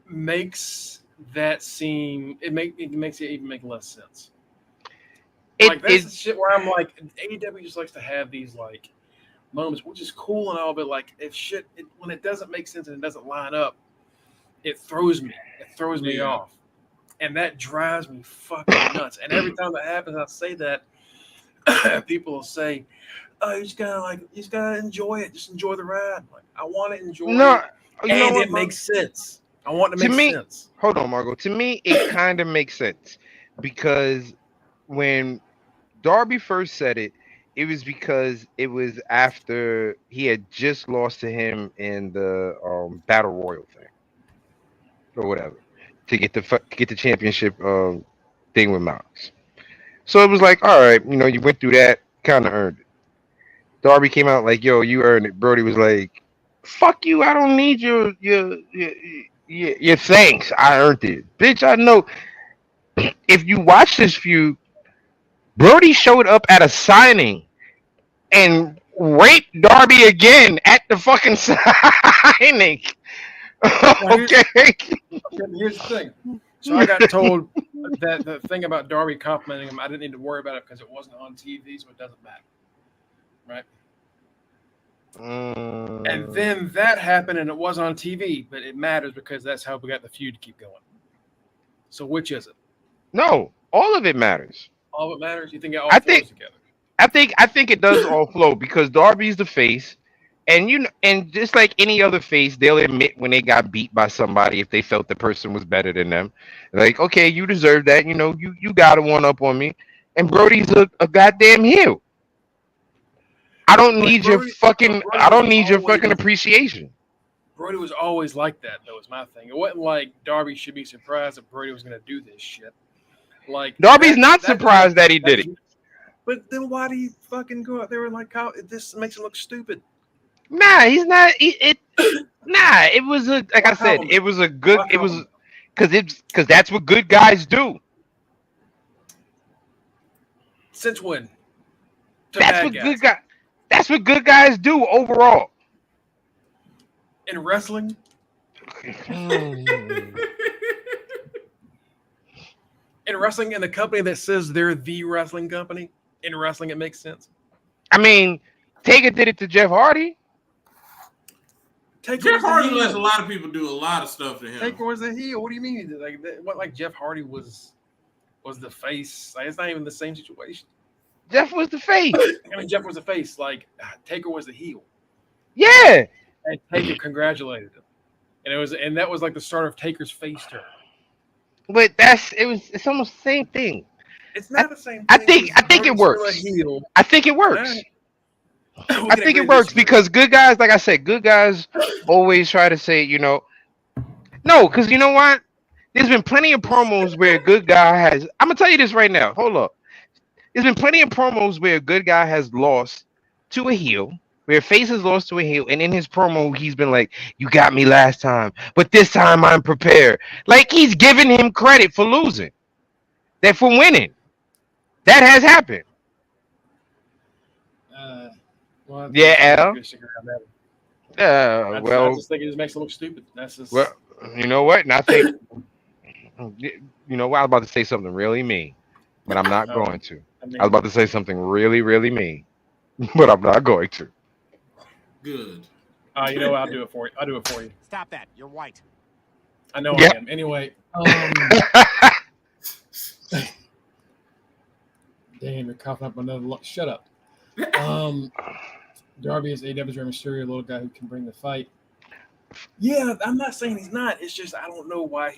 [SPEAKER 2] makes that seem it makes it even make less sense. Like that's the shit where I'm like, AEW just likes to have these like moments, which is cool and all, but like when it doesn't make sense and it doesn't line up, it throws me. It throws me off. And that drives me fucking nuts. And every time that happens, I say that, people will say, "Oh, you just gotta enjoy it. Just enjoy the ride." Like, I want to enjoy it. And it makes sense. I want to make sense.
[SPEAKER 1] Hold on, Margo. To me, it kind of makes sense because when Darby first said it, it was because it was after he had just lost to him in the Battle Royal thing or whatever to get the championship thing with Mox. So it was like, all right, you went through that, kind of earned it. Darby came out like, "Yo, you earned it." Brody was like, "Fuck you! I don't need your thanks. I earned it, bitch. I know." If you watch this feud, Brody showed up at a signing and raped Darby again at the fucking signing. Okay.
[SPEAKER 2] Here's the thing. So I got told that the thing about Darby complimenting him, I didn't need to worry about it because it wasn't on TV, so it doesn't matter. Right? And then that happened and it was on TV, but it matters because that's how we got the feud to keep going. So which is it?
[SPEAKER 1] No, all of it matters.
[SPEAKER 2] All of it matters? You think it all flows together?
[SPEAKER 1] I think it does all flow because Darby's the face, and just like any other face, they'll admit when they got beat by somebody if they felt the person was better than them. Like, okay, you deserve that. You got a one up on me, and Brody's a goddamn heel. I don't need your fucking appreciation.
[SPEAKER 2] Brody was always like that, though, is my thing. It wasn't like Darby should be surprised that Brody was going to do this shit. Like,
[SPEAKER 1] Darby's not surprised that he did it.
[SPEAKER 2] But then why do you fucking go out there and like, this makes it look stupid?
[SPEAKER 1] Nah, he's not. Nah, it was like I said, it was a good. It was because that's what good guys do.
[SPEAKER 2] Since when?
[SPEAKER 1] That's what good guys. That's what good guys do overall.
[SPEAKER 2] In wrestling. In wrestling, in the company that says they're the wrestling company, in wrestling, it makes sense.
[SPEAKER 1] I mean, Taker did it to Jeff Hardy.
[SPEAKER 3] Jeff Hardy lets a lot of people do a lot of stuff to him.
[SPEAKER 2] Taker was a heel. What do you mean? Like Jeff Hardy was the face? Like, it's not even the same situation.
[SPEAKER 1] Jeff was the face.
[SPEAKER 2] I mean, Jeff was the face. Like Taker was the heel.
[SPEAKER 1] Yeah.
[SPEAKER 2] And Taker congratulated him, and that was like the start of Taker's face turn.
[SPEAKER 1] But it's almost the same thing.
[SPEAKER 2] It's not the same thing.
[SPEAKER 1] I think it works. I think it works. I think it works because good guys, like I said, good guys always try to say, no, because you know what? There's been plenty of promos where a good guy has. I'm gonna tell you this right now. Hold up. There's been plenty of promos where a good guy has lost to a heel, where a face has lost to a heel, and in his promo he's been like, "You got me last time, but this time I'm prepared." Like he's giving him credit for losing, that for winning. That has happened.
[SPEAKER 2] Well,
[SPEAKER 1] yeah, Al.
[SPEAKER 2] I just think it just makes it look stupid. That's just.
[SPEAKER 1] Well, you know what? And I think, you know what? I was about to say something really mean, but I'm not going to. I was about to say something really, really mean, but I'm not going to.
[SPEAKER 3] Good.
[SPEAKER 2] You know what? I'll do it for you. I'll do it for you.
[SPEAKER 4] Stop that. You're white.
[SPEAKER 2] I know I am. Anyway. Damn, you're coughing up another. Shut up. Darby is AW's Rey Mysterio, little guy who can bring the fight. Yeah, I'm not saying he's not. It's just I don't know why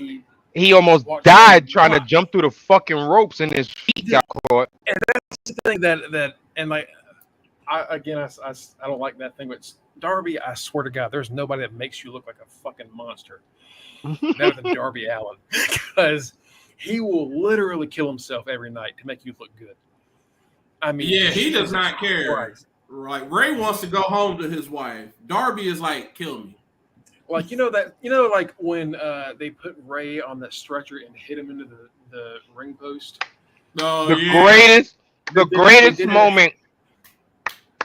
[SPEAKER 1] he almost died trying to jump through the fucking ropes and his feet got caught.
[SPEAKER 2] And that's the thing that and like I don't like that thing. But Darby, I swear to God, there's nobody that makes you look like a fucking monster better than Darby Allin, because he will literally kill himself every night to make you look good. I mean,
[SPEAKER 3] yeah, he does not care. Christ. Right, Ray wants to go home to his wife. Darby is like, kill me.
[SPEAKER 2] Like like when they put Ray on that stretcher and hit him into the ring post.
[SPEAKER 3] No,
[SPEAKER 1] the greatest moment.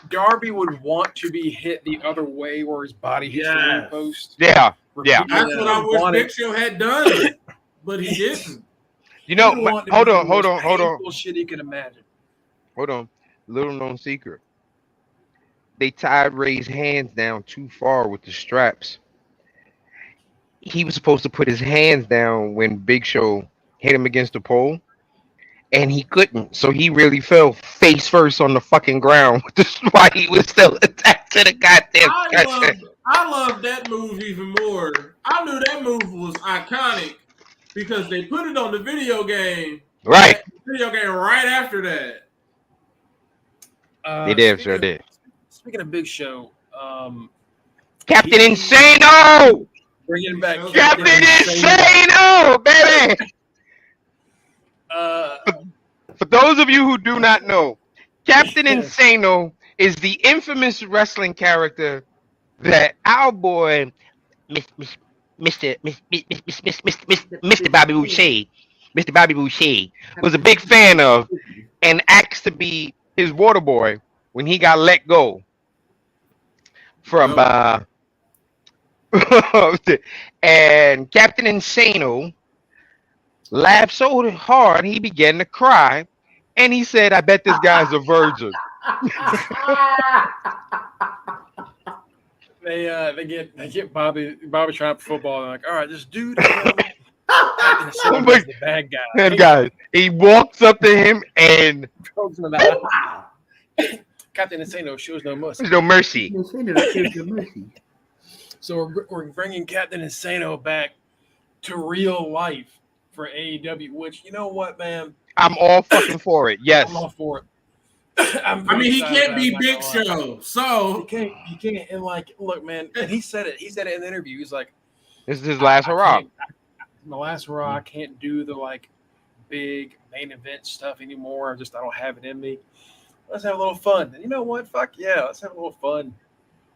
[SPEAKER 2] Darby would want to be hit the other way where his body hits the ring post.
[SPEAKER 1] Yeah.
[SPEAKER 3] That's what I wish Big Show had done, but he didn't.
[SPEAKER 1] Hold on.
[SPEAKER 2] Shit he could imagine.
[SPEAKER 1] Hold on. Little known secret. They tied Ray's hands down too far with the straps. He was supposed to put his hands down when Big Show hit him against the pole, and he couldn't. So he really fell face first on the fucking ground, which is why he was still attached to the goddamn stretcher.
[SPEAKER 3] I love that move even more. I knew that move was iconic because they put it on the video game.
[SPEAKER 1] Right.
[SPEAKER 3] Video game right after that.
[SPEAKER 1] They did, sure did.
[SPEAKER 2] Speaking of Big Show,
[SPEAKER 1] Captain Insano!
[SPEAKER 2] Bringing back
[SPEAKER 1] Captain Insano, baby! For those of you who do not know, Captain Insano is the infamous wrestling character that our boy, Mr. Bobby Boucher, was a big fan of and asked to be his water boy when he got let go from and Captain Insano laughed so hard he began to cry, and he said, "I bet this guy's a virgin."
[SPEAKER 2] They get Bobby trying for football. And like, all right, this dude,
[SPEAKER 1] the
[SPEAKER 2] bad guy.
[SPEAKER 1] Bad guy. He walks up to him and
[SPEAKER 2] Captain Insano shows no mercy.
[SPEAKER 1] There's no mercy.
[SPEAKER 2] So we're bringing Captain Insano back to real life for AEW. Which, you know what, man?
[SPEAKER 1] I'm all fucking for it. Yes,
[SPEAKER 2] I'm all for it.
[SPEAKER 3] He can't be Big Show, so
[SPEAKER 2] he can't. And like, look, man, and he said it. He said it in the interview. He's like,
[SPEAKER 1] "This is his last hurrah."
[SPEAKER 2] My last hurrah. I can't do the like big main event stuff anymore. I don't have it in me. Let's have a little fun. And you know what? Fuck yeah, let's have a little fun.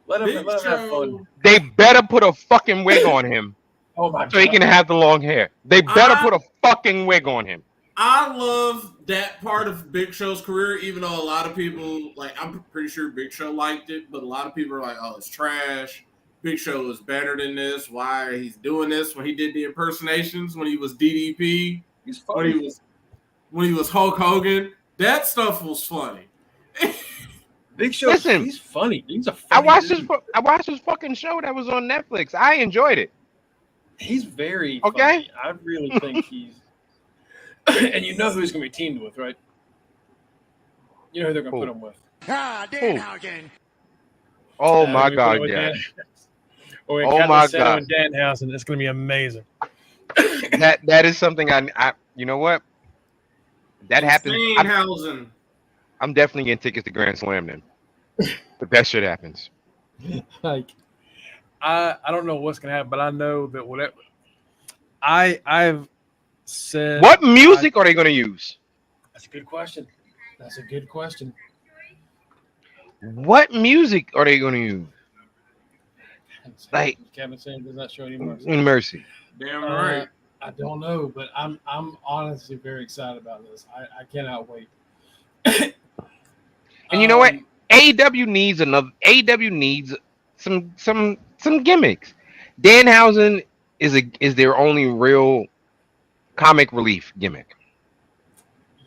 [SPEAKER 2] Let him have fun.
[SPEAKER 1] They better put a fucking wig on him.
[SPEAKER 2] Oh my
[SPEAKER 1] so he can have the long hair. They better put a fucking wig on him.
[SPEAKER 3] I love that part of Big Show's career, even though a lot of people, like, I'm pretty sure Big Show liked it, but a lot of people are like, oh, it's trash. Big Show is better than this. Why he's doing this when he did the impersonations, when he was DDP,
[SPEAKER 2] he's funny.
[SPEAKER 3] When he was Hulk Hogan. That stuff was funny.
[SPEAKER 2] Big Show,
[SPEAKER 1] listen,
[SPEAKER 2] he's funny. He's a funny
[SPEAKER 1] I watched
[SPEAKER 2] dude.
[SPEAKER 1] I watched his fucking show that was on Netflix. I enjoyed it.
[SPEAKER 2] He's very
[SPEAKER 1] okay.
[SPEAKER 2] Funny. I really think he's. And you know who he's going to be teamed with, right? You know who they're going to put him with.
[SPEAKER 4] Danhausen.
[SPEAKER 1] Oh my God, yeah.
[SPEAKER 2] Oh my God. Danhausen. It's going to be amazing.
[SPEAKER 1] that is something I you know what? That happens. I'm definitely getting tickets to Grand Slam then. But that shit happens.
[SPEAKER 2] Like, I don't know what's going to happen, but I know that whatever. I've said.
[SPEAKER 1] What music are they going to use?
[SPEAKER 2] That's a good question.
[SPEAKER 1] What music are they going to use? Like
[SPEAKER 2] Kevin saying does not show any mercy.
[SPEAKER 1] Mercy.
[SPEAKER 3] Damn right.
[SPEAKER 2] I don't know, but I'm honestly very excited about this. I cannot wait.
[SPEAKER 1] And you know what? AEW needs some gimmicks. Danhausen is their only real comic relief gimmick.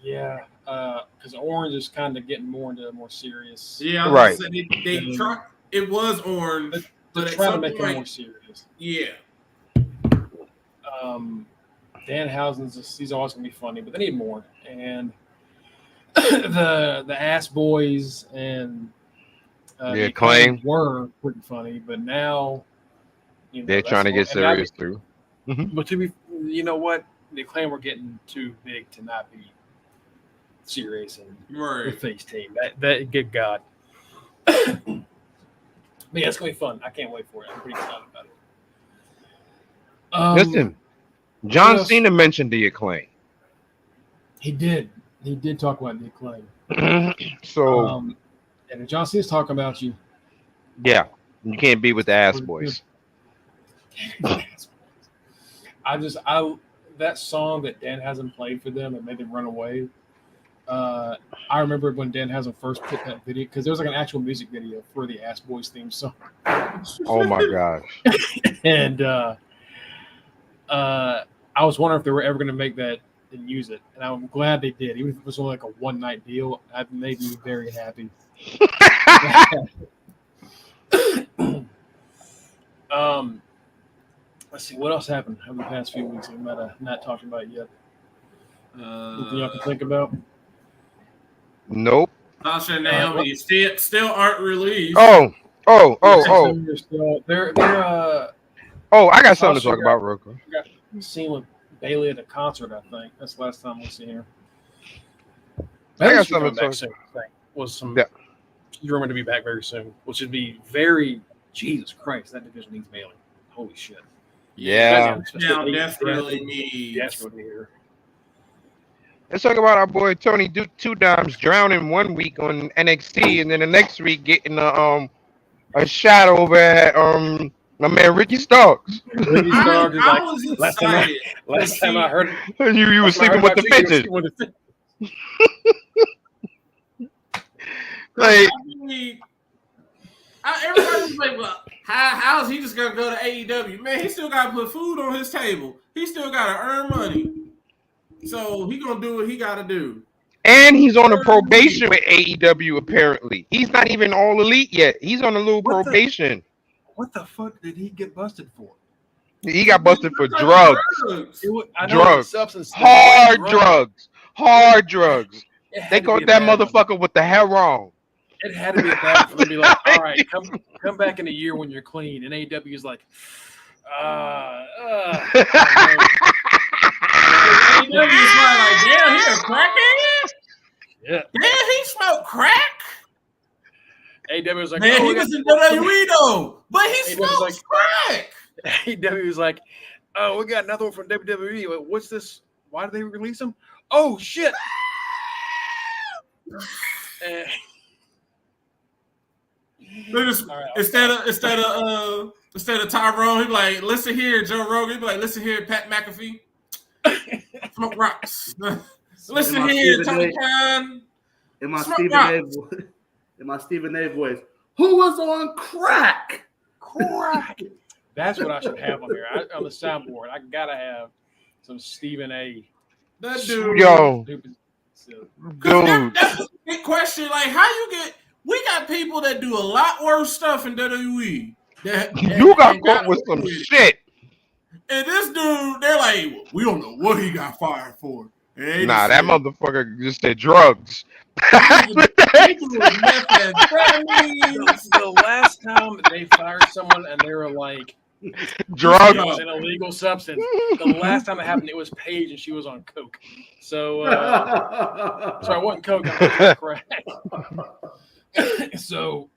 [SPEAKER 2] Yeah, because Orange is kind of getting more into a more serious.
[SPEAKER 3] Yeah,
[SPEAKER 1] right.
[SPEAKER 3] They tried. It was Orange, but
[SPEAKER 2] trying to make it more serious.
[SPEAKER 3] Yeah.
[SPEAKER 2] Danhausen's he's always gonna be funny, but they need more. And the Ass Boys and
[SPEAKER 1] the Acclaim
[SPEAKER 2] were pretty funny, but now
[SPEAKER 1] they're trying to get serious too.
[SPEAKER 2] But you know what, the Acclaim were getting too big to not be serious and the face team. That good God. But yeah, it's gonna be fun. I can't wait for it. I'm pretty excited about it.
[SPEAKER 1] Listen, John Cena mentioned the Acclaim.
[SPEAKER 2] He did. He did talk about the Acclaim.
[SPEAKER 1] So,
[SPEAKER 2] and if John Cena's talking about you,
[SPEAKER 1] yeah, you can't be with the Ass Boys.
[SPEAKER 2] That song that Danhausen played for them and made them run away. I remember when Danhausen first put that video because there was like an actual music video for the Ass Boys theme song.
[SPEAKER 1] Oh my gosh!
[SPEAKER 2] And I was wondering if they were ever going to make that and use it, and I'm glad they did. Even if it was only like a one-night deal, that made me very happy. Let's see what else happened over the past few weeks. We might have not talked about yet. Anything y'all can think about?
[SPEAKER 1] Nope.
[SPEAKER 3] Sasha and Naomi still aren't released.
[SPEAKER 1] Oh.
[SPEAKER 2] They're
[SPEAKER 1] I got something to talk about real quick.
[SPEAKER 2] Seen with Bailey at a concert, I think. That's the last time we'll see her.
[SPEAKER 1] I got something to talk
[SPEAKER 2] about. She's rumored to be back very soon, which would be very Jesus Christ. That division needs Bailey. Holy shit.
[SPEAKER 1] Yeah.
[SPEAKER 3] Now desperately needs.
[SPEAKER 1] Let's talk about our boy Tony Two Dimes drowning 1 week on NXT, and then the next week getting a shot over at my man Ricky Starks.
[SPEAKER 2] Ricky Starks is like last time I heard it,
[SPEAKER 1] you were sleeping with the bitches. Like
[SPEAKER 3] everybody's like, well, how's he just gonna go to AEW? Man, he still gotta put food on his table. He still gotta earn money. So he gonna do what he gotta do.
[SPEAKER 1] And he's on a probation with AEW apparently. He's not even all elite yet. He's on a little probation.
[SPEAKER 2] What the fuck did he get busted for?
[SPEAKER 1] He got busted for drugs.
[SPEAKER 2] Substance.
[SPEAKER 1] Hard drugs. They caught that motherfucker with the hair wrong.
[SPEAKER 2] It had to be a bad one to be like, all right, come back in a year when you're clean. And AEW is like,
[SPEAKER 3] AEW's like, damn, he a crackhead?
[SPEAKER 2] Yeah.
[SPEAKER 3] Damn, he smoked crack?
[SPEAKER 2] AEW was like,
[SPEAKER 3] man, he was in WWE though, but he smoked crack.
[SPEAKER 2] AEW was like, oh, we got another one from WWE. What's this? Why did they release him? oh shit. And,
[SPEAKER 3] Just,
[SPEAKER 2] all right,
[SPEAKER 3] instead of Tyrone, he'd be like, listen here, Joe Rogan. He'd be like, listen here, Pat McAfee. Smoke rocks. Listen here, Tony Khan.
[SPEAKER 5] In my Stephen A voice. Who was on crack?
[SPEAKER 2] Crack. That's what I should have on here. On the soundboard, I gotta have some Stephen A.
[SPEAKER 3] That dude.
[SPEAKER 1] Yo.
[SPEAKER 3] Dude.
[SPEAKER 1] That's
[SPEAKER 3] a big question. Like, how you get... We got people that do a lot worse stuff in WWE.
[SPEAKER 1] You got caught with some shit.
[SPEAKER 3] And this dude, they're like, we don't know what he got fired for.
[SPEAKER 1] Nah, that motherfucker just said drugs.
[SPEAKER 2] The last time they fired someone and they were like,
[SPEAKER 1] drugs
[SPEAKER 2] was an illegal substance. The last time it happened, it was Paige and she was on coke. So, sorry, it wasn't coke. I was crack. So,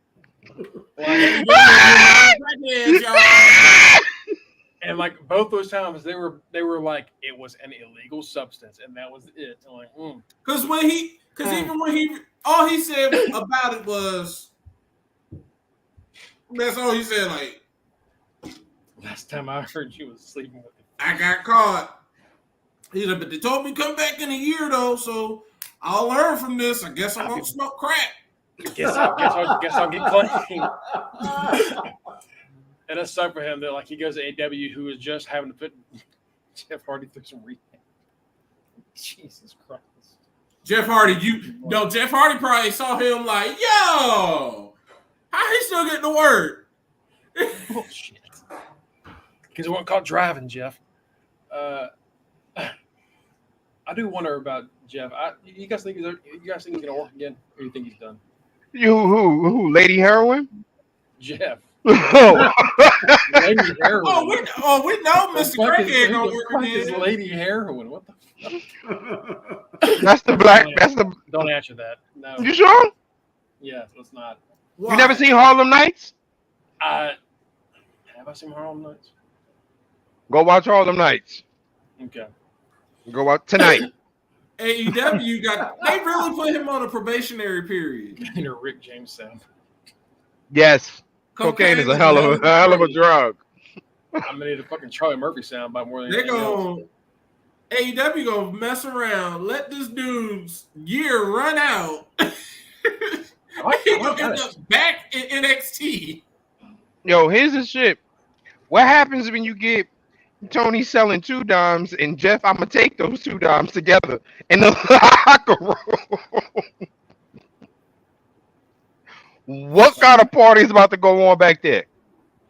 [SPEAKER 2] and like both those times, they were like it was an illegal substance, and that was it. I'm like,
[SPEAKER 3] because even when he, all he said about it was, that's all he said. Like,
[SPEAKER 2] last time I heard you was sleeping with him,
[SPEAKER 3] I got caught. He's like, but they told me come back in a year though, so I'll learn from this. I guess I won't smoke crack.
[SPEAKER 2] Guess I'll get clean. And that's sucked for him that like he goes to AW, who is just having to put Jeff Hardy through some rehab. Jesus Christ.
[SPEAKER 3] Jeff Hardy probably saw him like, yo, how he still getting to work?
[SPEAKER 2] Bullshit. Because he wasn't caught driving, Jeff. I do wonder about Jeff. You guys think he's gonna work again, or you think he's done?
[SPEAKER 1] Who? Lady Heroin?
[SPEAKER 2] Jeff.
[SPEAKER 1] Oh.
[SPEAKER 2] Lady Heroin.
[SPEAKER 3] We know Mr. Crackhead gonna work again.
[SPEAKER 2] Lady Heroin. What the fuck?
[SPEAKER 1] That's the black.
[SPEAKER 2] Don't answer that. No.
[SPEAKER 1] You sure?
[SPEAKER 2] Yes, let's not.
[SPEAKER 3] Why?
[SPEAKER 1] You never seen Harlem Nights?
[SPEAKER 2] Have I seen Harlem Nights?
[SPEAKER 1] Go watch Harlem Nights.
[SPEAKER 2] Okay.
[SPEAKER 1] Go out tonight.
[SPEAKER 3] AEW they really put him on a probationary period.
[SPEAKER 2] In a Rick James sound.
[SPEAKER 1] Yes. Cocaine is a hell of a drug.
[SPEAKER 2] I'm gonna need a fucking Charlie Murphy sound by more than
[SPEAKER 3] AEW gonna mess around, let this dude's year run out. He gonna end up back in NXT.
[SPEAKER 1] Yo, here's the shit. What happens when you get Tony selling 2 dimes and Jeff, I'm gonna take those 2 dimes together in the locker room? What kind of party is about to go on back there?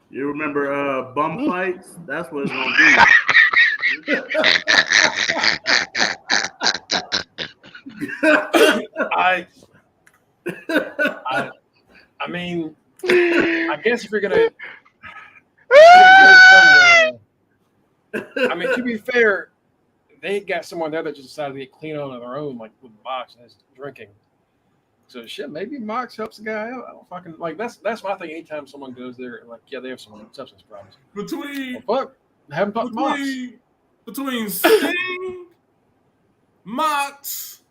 [SPEAKER 5] You remember bum fights? That's what it's gonna
[SPEAKER 2] be. I mean, I guess if you're gonna I mean, to be fair, they got someone there that just decided to get clean on their own, like with Mox and his drinking. So shit, maybe Mox helps the guy out. I don't fucking like that's my thing. Anytime someone goes there and like, yeah, they have some substance problems. Haven't talked Mox.
[SPEAKER 3] Between Sting, Mox,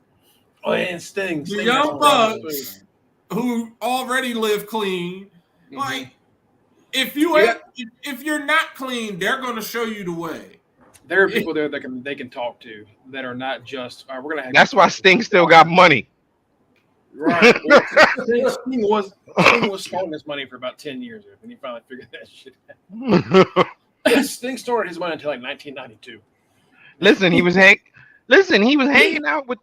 [SPEAKER 2] and Sting,
[SPEAKER 3] the Young Bucks, who already live clean, like. If you're not clean, they're going to show you the way.
[SPEAKER 2] There are people there that they can talk to that are not just. All right, we're gonna.
[SPEAKER 1] That's why Sting still got money.
[SPEAKER 2] Right. Sting was spending his money for about 10 years, and he finally figured that shit out. Sting started his money until like 1992.
[SPEAKER 1] Listen, he was hanging out with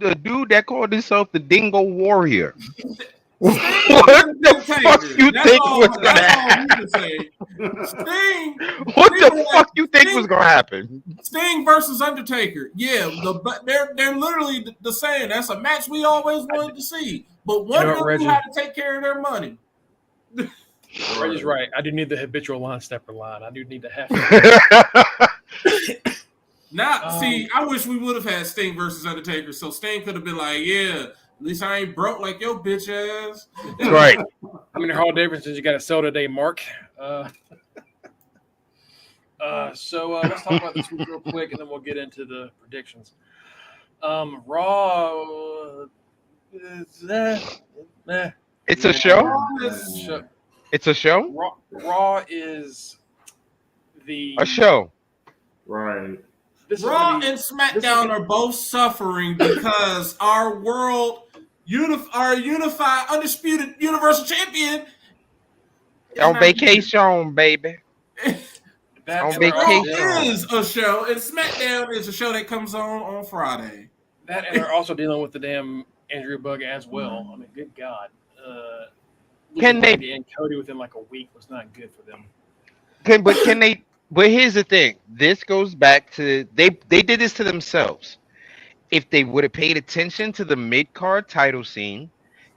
[SPEAKER 1] a dude that called himself the Dingo Warrior. What the fuck you think was gonna happen?
[SPEAKER 3] Sting.
[SPEAKER 1] What the fuck you think was gonna happen?
[SPEAKER 3] Sting versus Undertaker. Yeah, they're literally the same. That's a match we always wanted to see. But one of them had to take care of their money.
[SPEAKER 2] Reggie's right. I do need the habitual line stepper line. I do need to have.
[SPEAKER 3] See, I wish we would have had Sting versus Undertaker, so Sting could have been like, yeah. At least I ain't broke like your bitch ass.
[SPEAKER 1] Right.
[SPEAKER 2] I mean, Hall Davidson's you got to sell today, Mark. So let's talk about this week real quick, and then we'll get into the predictions. Raw. Is,
[SPEAKER 1] It's a show.
[SPEAKER 2] Show.
[SPEAKER 1] It's a show.
[SPEAKER 2] Raw is
[SPEAKER 1] A show.
[SPEAKER 5] Right.
[SPEAKER 3] Raw and SmackDown are both suffering because our our unified, undisputed Universal Champion
[SPEAKER 1] On vacation, baby. On vacation.
[SPEAKER 3] Raw is a show, and SmackDown is a show that comes on Friday.
[SPEAKER 2] That, and they're also dealing with the damn injury bug as well. I mean, good God.
[SPEAKER 1] Can they?
[SPEAKER 2] And Cody within like a week was not good for them.
[SPEAKER 1] Can they? But here's the thing. This goes back to they did this to themselves. If they would have paid attention to the mid-card title scene,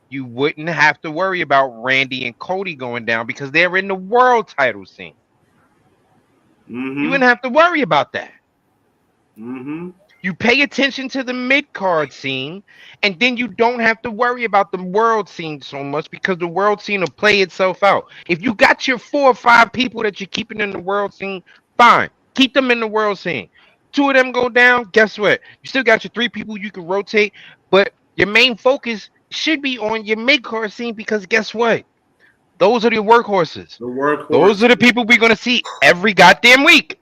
[SPEAKER 1] you wouldn't have to worry about Randy and Cody going down because they're in the world title scene.
[SPEAKER 5] Mm-hmm.
[SPEAKER 1] You wouldn't have to worry about that.
[SPEAKER 5] Mm-hmm.
[SPEAKER 1] You pay attention to the mid-card scene, and then you don't have to worry about the world scene so much because the world scene will play itself out. If you got your 4 or 5 people that you're keeping in the world scene, fine. Keep them in the world scene. 2 of them go down, guess what? You still got your 3 people you can rotate, but your main focus should be on your mid-card scene because guess what? Those are the workhorses.
[SPEAKER 5] The workhorses.
[SPEAKER 1] Those are the people we're going to see every goddamn week.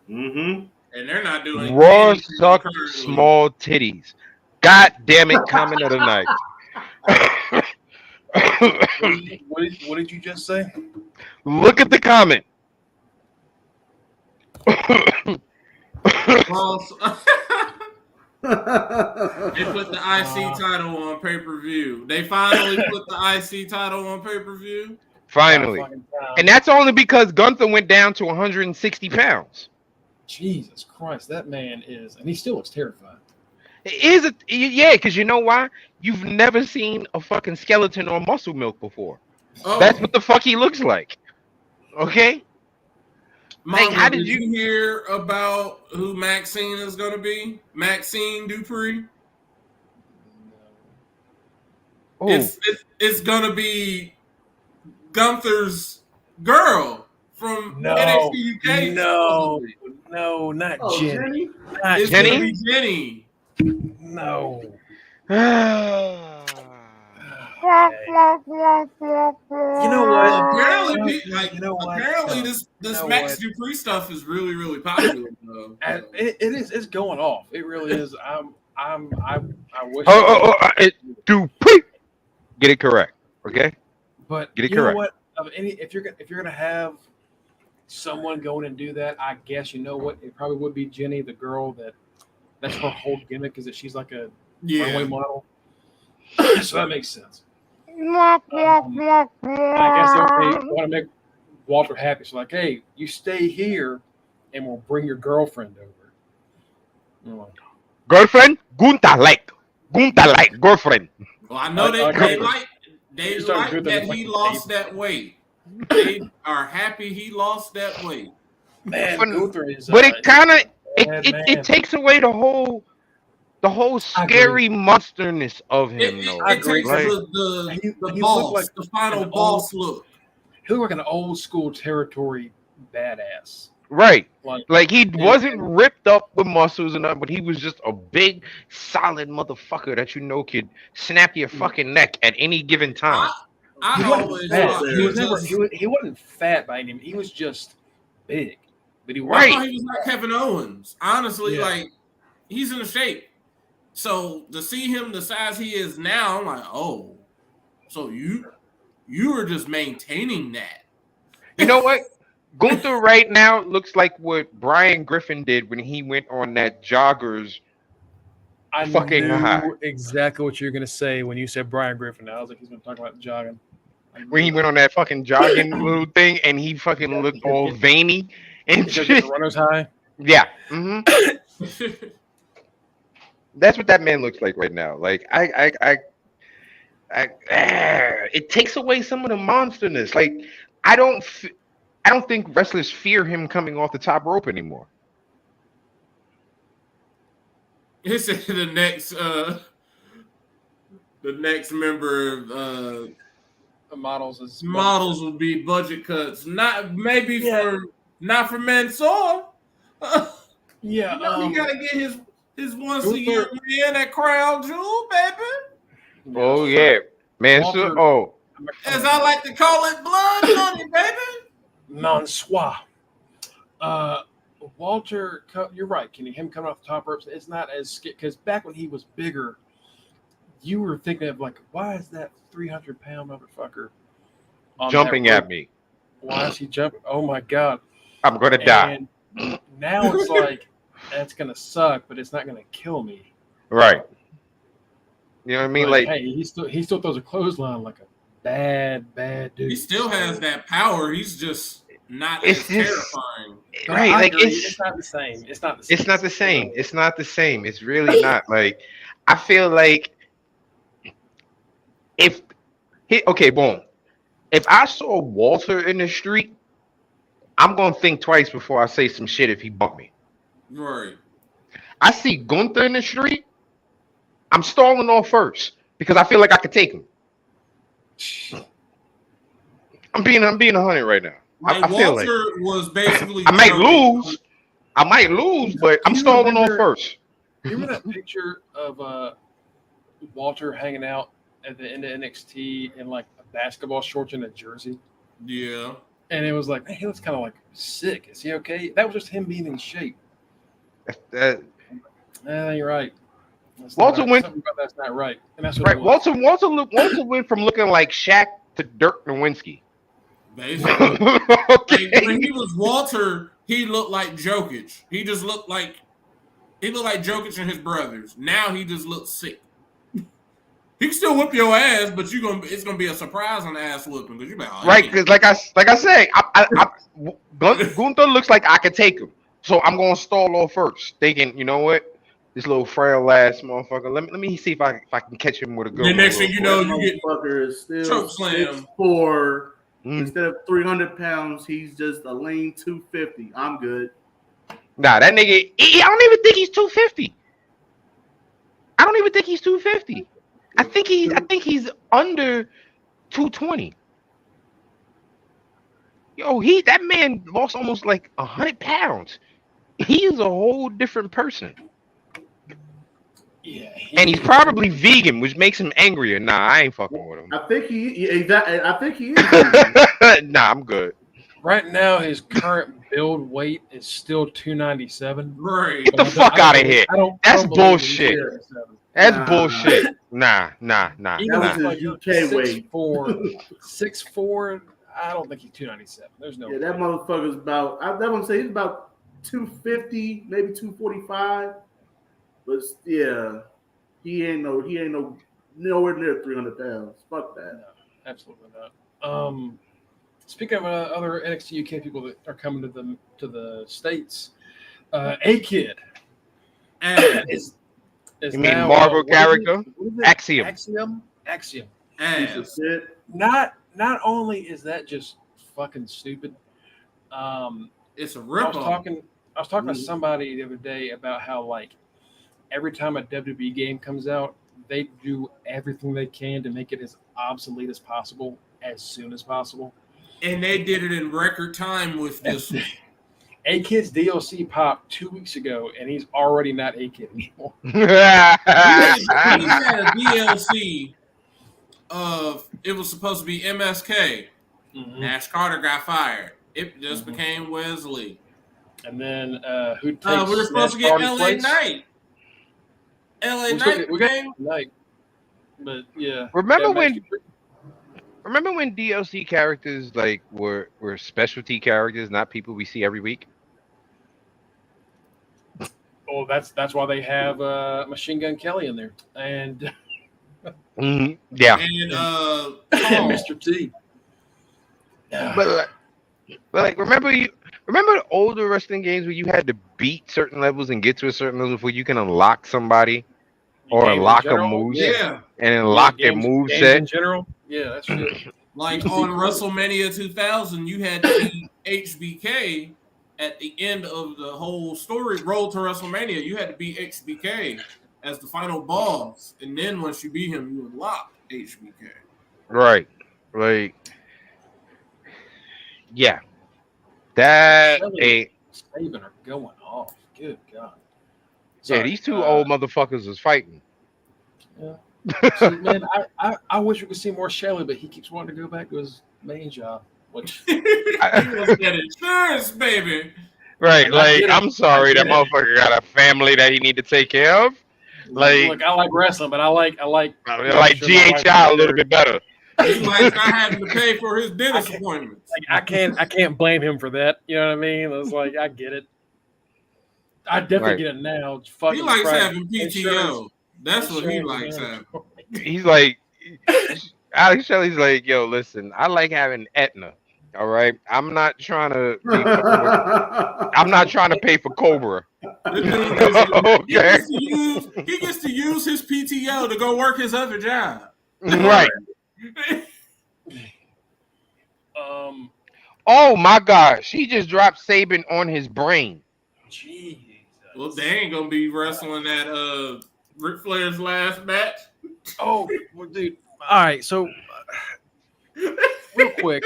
[SPEAKER 5] Mm-hmm.
[SPEAKER 3] And they're not doing
[SPEAKER 1] Raw suck small titties. God damn it, comment of the night.
[SPEAKER 2] What did you just say?
[SPEAKER 1] Look at the comment.
[SPEAKER 3] They put the IC title on pay-per-view. They finally put the IC title on pay-per-view.
[SPEAKER 1] Finally. And that's only because Gunther went down to 160 pounds.
[SPEAKER 2] Jesus Christ, that man is, and he still looks terrified.
[SPEAKER 1] Yeah, because you know why? You've never seen a fucking skeleton on muscle milk before.
[SPEAKER 3] Oh.
[SPEAKER 1] That's what the fuck he looks like. Okay?
[SPEAKER 3] Mama,
[SPEAKER 1] like, how
[SPEAKER 3] did you hear about who Maxine is going to be? Maxine Dupree?
[SPEAKER 1] Oh.
[SPEAKER 3] It's going to be Gunther's girl from NXT UK.
[SPEAKER 2] No, not Jenny.
[SPEAKER 3] It's
[SPEAKER 1] Jenny?
[SPEAKER 3] going to be Jenny.
[SPEAKER 2] No.
[SPEAKER 1] You
[SPEAKER 2] know what?
[SPEAKER 3] Apparently, this Max Dupree stuff is really, really popular.
[SPEAKER 2] It is. It's going off. It really is. I wish.
[SPEAKER 1] Dupree. Get it correct, okay?
[SPEAKER 2] But
[SPEAKER 1] get it
[SPEAKER 2] you
[SPEAKER 1] correct.
[SPEAKER 2] Know what? If you're gonna have someone going and do that, I guess you know what? It probably would be Jenny, the girl that's her whole gimmick is that she's like a runway model. So that makes sense. I guess they want to make Walter happy. So like, hey, you stay here, and we'll bring your girlfriend over.
[SPEAKER 1] Girlfriend? Gunta like girlfriend.
[SPEAKER 3] Well, I know they like that he lost that weight. They are happy he lost that weight.
[SPEAKER 2] Man, Gunther is,
[SPEAKER 1] but it kind of it takes away the whole scary monsterness of him.
[SPEAKER 3] It takes the boss, the final boss look.
[SPEAKER 2] He looked like an old school territory badass.
[SPEAKER 1] Right. Like he wasn't ripped up with muscles and that, but he was just a big, solid motherfucker that could snap your fucking neck at any given time.
[SPEAKER 2] He wasn't fat by any means. He was just big. But he
[SPEAKER 3] thought he was like Kevin Owens. Honestly, like he's in the shape. So to see him the size he is now, I'm like, oh, so you are just maintaining that.
[SPEAKER 1] You know what? Gunther right now looks like what Brian Griffin did when he went on that joggers fucking high.
[SPEAKER 2] Exactly what you're gonna say when you said Brian Griffin. I was like, he's gonna talk about jogging.
[SPEAKER 1] When he went on that fucking jogging little thing and he fucking looked all veiny and just
[SPEAKER 2] runner's high.
[SPEAKER 1] Yeah. Mm-hmm. That's what that man looks like right now. Like it takes away some of the monsterness. Like I don't think wrestlers fear him coming off the top rope anymore.
[SPEAKER 3] He said the next member of models will be budget cuts. Not for Mansoor.
[SPEAKER 2] Yeah,
[SPEAKER 3] he gotta get His once a young man at Crown Jewel, baby.
[SPEAKER 1] Oh yeah, man.
[SPEAKER 2] Walter,
[SPEAKER 1] so
[SPEAKER 3] As I like to call it, blood money, baby.
[SPEAKER 2] non-soi. Walter, you're right, Kenny. Him coming off the top ropes, it's not as because back when he was bigger, you were thinking of like, why is that 300-pound motherfucker
[SPEAKER 1] jumping at me?
[SPEAKER 2] Why is he jumping? Oh my god,
[SPEAKER 1] I'm gonna die.
[SPEAKER 2] And now it's like that's gonna suck, but it's not gonna kill me.
[SPEAKER 1] Right. You know what I mean? Like
[SPEAKER 2] hey, he still throws a clothesline like a bad dude.
[SPEAKER 3] He still has that power. He's just not as terrifying.
[SPEAKER 1] Right, like
[SPEAKER 2] it's not the same. It's not the same.
[SPEAKER 1] It's not the same. It's not the same. It's really not. Like I feel like boom. If I saw Walter in the street, I'm gonna think twice before I say some shit if he bump me.
[SPEAKER 3] Right.
[SPEAKER 1] I see Gunther in the street, I'm stalling off first because I feel like I could take him. I'm being 100 right now.
[SPEAKER 3] Like
[SPEAKER 1] I feel
[SPEAKER 3] Walter was basically.
[SPEAKER 1] I might lose, but I'm stalling off first.
[SPEAKER 2] You remember that picture of Walter hanging out at the end of NXT in like a basketball shorts and a jersey?
[SPEAKER 3] Yeah.
[SPEAKER 2] And it was like, man, he looks kind of like sick. Is he okay? That was just him being in shape.
[SPEAKER 1] You're
[SPEAKER 2] right.
[SPEAKER 1] Walter went.
[SPEAKER 2] Something about that's not right. And that's what
[SPEAKER 1] right. Walter went from looking like Shaq to Dirk Nowitzki.
[SPEAKER 3] Basically.
[SPEAKER 1] Okay.
[SPEAKER 3] Like, when he was Walter, he looked like Jokic. He looked like Jokic and his brothers. Now he just looks sick. He can still whip your ass, but it's gonna be a surprise on the ass whooping because you're like,
[SPEAKER 1] right? Because like I say, Gunther looks like I could take him, so I'm gonna stall off first, thinking, you know what, this little frail ass motherfucker. Let me see if I can catch him with a good.
[SPEAKER 3] The next thing you know, you get
[SPEAKER 5] motherfucker is still
[SPEAKER 3] choke slam.
[SPEAKER 5] 6'4". Instead of 300 pounds, he's just a lean 250. I'm good.
[SPEAKER 1] Nah, that nigga, I don't even think he's 250. I don't even think he's 250. I think he's under 220. Yo, that man lost almost like 100 pounds. He is a whole different person.
[SPEAKER 2] Yeah,
[SPEAKER 1] and he's probably vegan, which makes him angrier. Nah, I ain't fucking with him.
[SPEAKER 5] I think he is.
[SPEAKER 1] Nah, I'm good.
[SPEAKER 2] Right now, his current build weight is still 297.
[SPEAKER 3] Right.
[SPEAKER 1] Get the fuck out of here. That's bullshit. That's bullshit. Nah.
[SPEAKER 5] That was his UK weight.
[SPEAKER 2] 6'4". I don't think he's 297. There's no.
[SPEAKER 5] Yeah, that motherfucker's about. I want to say he's about 250, maybe 245. But yeah, he ain't nowhere near 300 pounds. Fuck that.
[SPEAKER 2] No, absolutely not. Speaking of other NXT UK people that are coming to the States, A-Kid is
[SPEAKER 1] you mean
[SPEAKER 2] now,
[SPEAKER 1] Marvel character? Axiom.
[SPEAKER 2] Axiom. Not only is that just fucking stupid.
[SPEAKER 3] It's a rip-off.
[SPEAKER 2] I was talking to somebody the other day about how like every time a WWE game comes out, they do everything they can to make it as obsolete as possible as soon as possible.
[SPEAKER 3] And they did it in record time with this.
[SPEAKER 2] A-Kid's DLC popped 2 weeks ago, and he's already not A-Kid anymore.
[SPEAKER 3] He had a DLC of, it was supposed to be MSK.
[SPEAKER 2] Mm-hmm.
[SPEAKER 3] Nash Carter got fired. It just became Wesley.
[SPEAKER 2] And then who takes
[SPEAKER 3] we were supposed to get LA
[SPEAKER 2] place?
[SPEAKER 3] Knight. LA Knight
[SPEAKER 2] became Knight. But yeah.
[SPEAKER 1] Remember when DLC characters like were specialty characters, not people we see every week?
[SPEAKER 2] Oh, that's why they have Machine Gun Kelly in there. And
[SPEAKER 1] yeah.
[SPEAKER 3] And
[SPEAKER 2] Mr. T.
[SPEAKER 1] But like remember the older wrestling games where you had to beat certain levels and get to a certain level before you can unlock somebody or unlock a moveset and unlock their moveset?
[SPEAKER 2] In general, yeah, that's true.
[SPEAKER 3] Like on WrestleMania 2000, you had to beat HBK at the end of the whole story. Road to WrestleMania, you had to beat HBK as the final boss, and then once you beat him, you unlock HBK.
[SPEAKER 1] Right, like yeah. That
[SPEAKER 2] Saban are going off. Good God. Sorry.
[SPEAKER 1] Yeah, these two old motherfuckers is fighting.
[SPEAKER 2] Yeah. See, man, I wish we could see more Shelley, but he keeps wanting to go back to his main job. Which
[SPEAKER 3] He was that insurance, baby.
[SPEAKER 1] Right,
[SPEAKER 2] And I
[SPEAKER 1] like
[SPEAKER 2] get it.
[SPEAKER 1] I'm sorry,
[SPEAKER 2] I
[SPEAKER 1] that
[SPEAKER 2] get it.
[SPEAKER 1] motherfucker got a family that he need to take care of. Like,
[SPEAKER 2] Look, I like wrestling, but I like
[SPEAKER 1] GHI a little bit better.
[SPEAKER 3] He likes not having to pay for his dentist appointments.
[SPEAKER 2] I can't blame him for that. You know what I mean? It's like I get it. I definitely
[SPEAKER 1] Right.
[SPEAKER 2] get it now.
[SPEAKER 3] He likes having PTO. That's what he likes having.
[SPEAKER 1] He's like, Alex Shelley's like, yo, listen, I like having Aetna. All right, I'm not trying to. I'm not trying to pay for Cobra.
[SPEAKER 3] Okay. He gets to use his PTO to go work his other job.
[SPEAKER 1] Right. Oh my God, she just dropped Saban on his brain.
[SPEAKER 2] Jesus.
[SPEAKER 3] Well, they ain't gonna be wrestling that Ric Flair's last match.
[SPEAKER 2] Oh, well, dude. All right, so real quick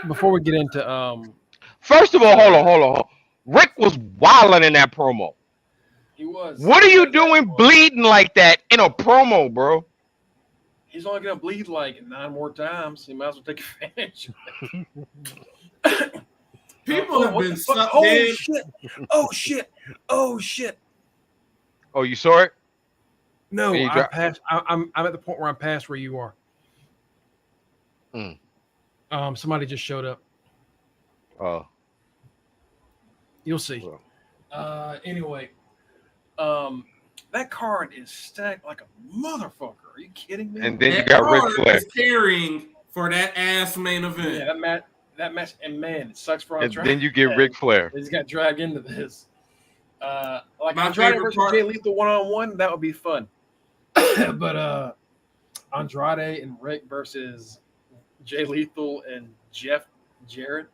[SPEAKER 2] before we get into
[SPEAKER 1] First of all, hold on. Rick was wilding in that promo.
[SPEAKER 2] He was.
[SPEAKER 1] What are you doing bleeding like that in a promo, bro?
[SPEAKER 2] He's only gonna bleed like 9 more times. He might as well take advantage.
[SPEAKER 3] People have been sucked
[SPEAKER 2] Oh
[SPEAKER 3] in.
[SPEAKER 2] shit! Oh shit! Oh shit!
[SPEAKER 1] Oh, you saw it?
[SPEAKER 2] No, I'm past. I'm at the point where I'm past where you are. Somebody just showed up.
[SPEAKER 1] Oh.
[SPEAKER 2] You'll see. Anyway, that card is stacked like a motherfucker. Are you kidding me?
[SPEAKER 1] And then you got Ric Flair
[SPEAKER 3] carrying for that ass main event.
[SPEAKER 2] Yeah, that match, and man, it sucks for Andrade.
[SPEAKER 1] And then you get Ric Flair.
[SPEAKER 2] He's got dragged into this. Like
[SPEAKER 3] My
[SPEAKER 2] Andrade
[SPEAKER 3] favorite
[SPEAKER 2] versus
[SPEAKER 3] part-
[SPEAKER 2] Jay Lethal 1-on-1, that would be fun. But Andrade and Rick versus Jay Lethal and Jeff Jarrett.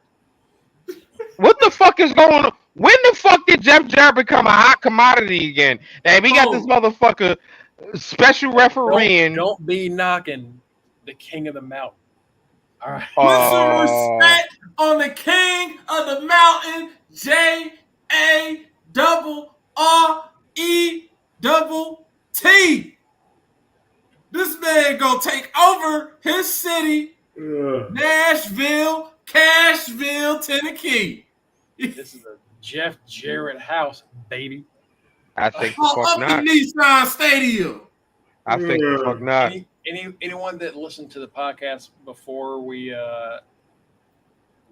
[SPEAKER 1] What the fuck is going on? When the fuck did Jeff Jarrett become a hot commodity again? And we got this motherfucker special refereeing.
[SPEAKER 2] Don't be knocking the king of the mountain. All right.
[SPEAKER 3] Put some respect on the king of the mountain, JARRET. This man gonna take over his city, Nashville, Cashville, Tennessee.
[SPEAKER 2] This is a Jeff Jarrett house, baby.
[SPEAKER 1] I think the fuck not.
[SPEAKER 3] In Nissan Stadium.
[SPEAKER 1] I think the fuck not.
[SPEAKER 2] Anyone that listened to the podcast before we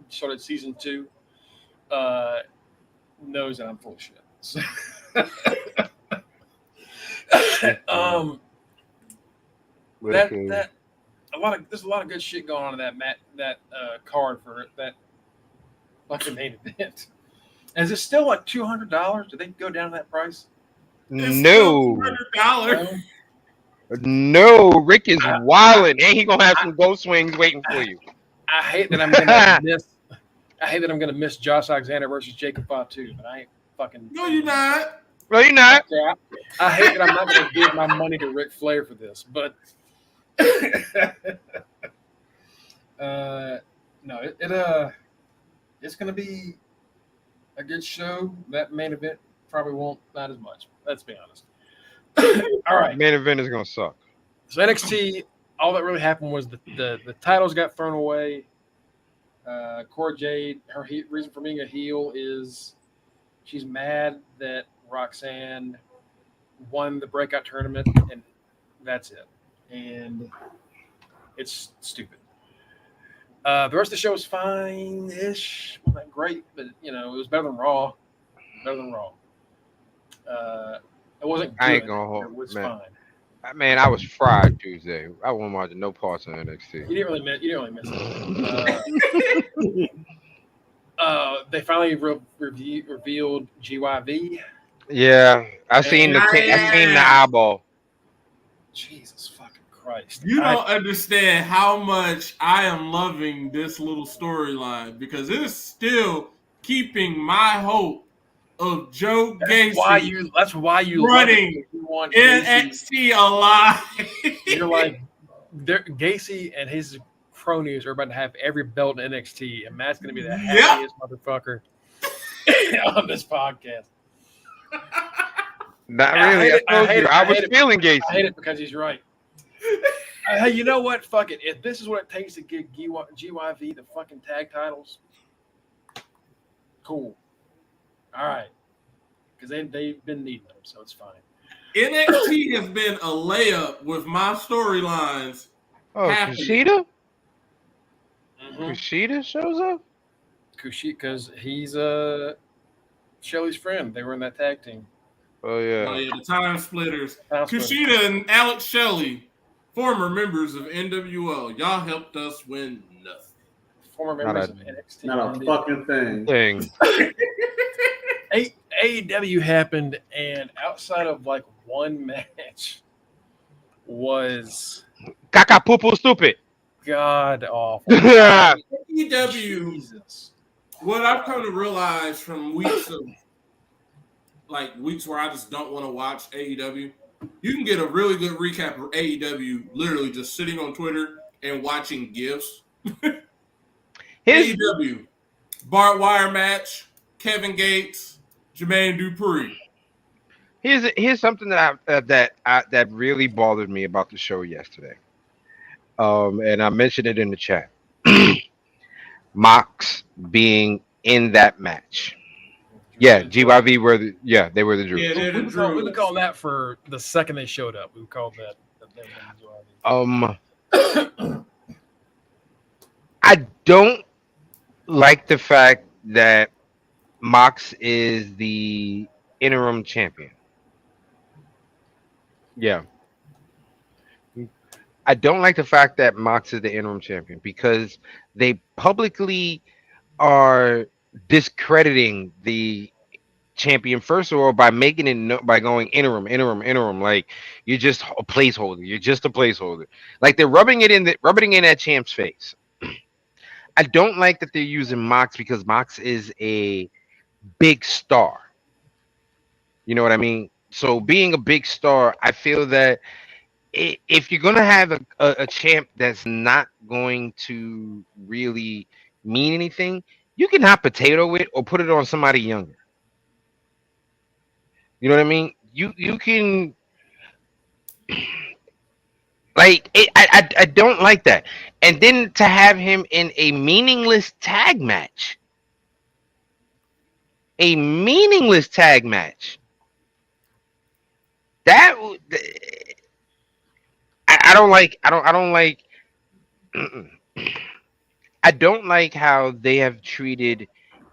[SPEAKER 2] started season 2 knows that I'm full of shit. So there's a lot of good shit going on in that card for that fucking main event. Is it still like $200? Did they go down to that price?
[SPEAKER 1] No.
[SPEAKER 3] $200.
[SPEAKER 1] No, Rick is wilding, and he gonna have some ghost swings waiting for you.
[SPEAKER 2] I hate that I'm gonna miss. I hate that I'm gonna miss Josh Alexander versus Jacob Fatu, but I ain't fucking.
[SPEAKER 3] No, you're not.
[SPEAKER 1] No, you're not.
[SPEAKER 2] Yeah, I hate that I'm not gonna give my money to Ric Flair for this, but no, it's gonna be a good show. That main event probably won't, not as much. Let's be honest. All right.
[SPEAKER 1] Main event is gonna suck.
[SPEAKER 2] So NXT, all that really happened was the titles got thrown away. Cora Jade, her reason for being a heel is she's mad that Roxanne won the breakout tournament, and that's it. And it's stupid. The rest of the show was fine-ish. Wasn't that great, but it was better than Raw. It wasn't good.
[SPEAKER 1] I ain't gonna hold.
[SPEAKER 2] It was
[SPEAKER 1] Man.
[SPEAKER 2] fine.
[SPEAKER 1] Man, I was fried Tuesday. I wasn't watching no parts of NXT.
[SPEAKER 2] You didn't really miss it. They finally revealed GYV.
[SPEAKER 1] Yeah, I seen the eyeball.
[SPEAKER 2] Jesus fucking Christ!
[SPEAKER 3] You don't understand how much I am loving this little storyline because it's still keeping my hope of Joe Gacy.
[SPEAKER 2] That's why you
[SPEAKER 3] running
[SPEAKER 2] want
[SPEAKER 3] NXT alive.
[SPEAKER 2] You're like, Gacy and his cronies are about to have every belt in NXT, and Matt's going to be the happiest motherfucker on this podcast.
[SPEAKER 1] Not really. I told you. I was feeling
[SPEAKER 2] I hate
[SPEAKER 1] Gacy.
[SPEAKER 2] it because he's right. Hey, you know what? Fuck it. If this is what it takes to get GYV the fucking tag titles, cool. All right. Because they've been needing them, so it's fine.
[SPEAKER 3] NXT has been a layup with my storylines.
[SPEAKER 1] Oh,
[SPEAKER 3] happening.
[SPEAKER 1] Kushida?
[SPEAKER 2] Mm-hmm.
[SPEAKER 1] Kushida shows up?
[SPEAKER 2] Kushida, because he's Shelly's friend. They were in that tag team.
[SPEAKER 1] Oh, yeah.
[SPEAKER 3] Oh, yeah, the Time Splitters.
[SPEAKER 2] Time Splitters.
[SPEAKER 3] Kushida and Alex Shelley, former members of NWO. Y'all helped us win nothing.
[SPEAKER 2] Former
[SPEAKER 1] Not
[SPEAKER 2] members
[SPEAKER 1] a-
[SPEAKER 2] of NXT.
[SPEAKER 5] Not a fucking thing.
[SPEAKER 1] Thing.
[SPEAKER 2] AEW happened, and outside of like one match, was
[SPEAKER 1] Kaka poo poo stupid.
[SPEAKER 2] god awful.
[SPEAKER 3] AEW,
[SPEAKER 2] Jesus.
[SPEAKER 3] what I've come to realize from weeks where I just don't want to watch AEW, you can get a really good recap of AEW literally just sitting on Twitter and watching GIFs. AEW, barbed wire match, Kevin Gates, Jermaine Dupri.
[SPEAKER 1] Here's something that really bothered me about the show yesterday. And I mentioned it in the chat. Mox being in that match. Yeah, GYV they were the Drews.
[SPEAKER 3] Yeah, they're the
[SPEAKER 2] We've been
[SPEAKER 3] Drews.
[SPEAKER 2] calling that for the second they showed up. We called that.
[SPEAKER 1] I don't like the fact that Mox is the interim champion. Yeah. I don't like the fact that Mox is the interim champion because they publicly are discrediting the champion first of all by making it by going interim. Like you're just a placeholder. You're just a placeholder. Like they're rubbing it in that champ's face. I don't like that they're using Mox because Mox is a big star. You know what I mean? So being a big star, I feel that if you're gonna have a champ that's not going to really mean anything, you can hot potato it or put it on somebody younger. You know what I mean? You can like it, I don't like that. And then to have him in a meaningless tag match. A meaningless tag match. That I don't like. I don't like. I don't like how they have treated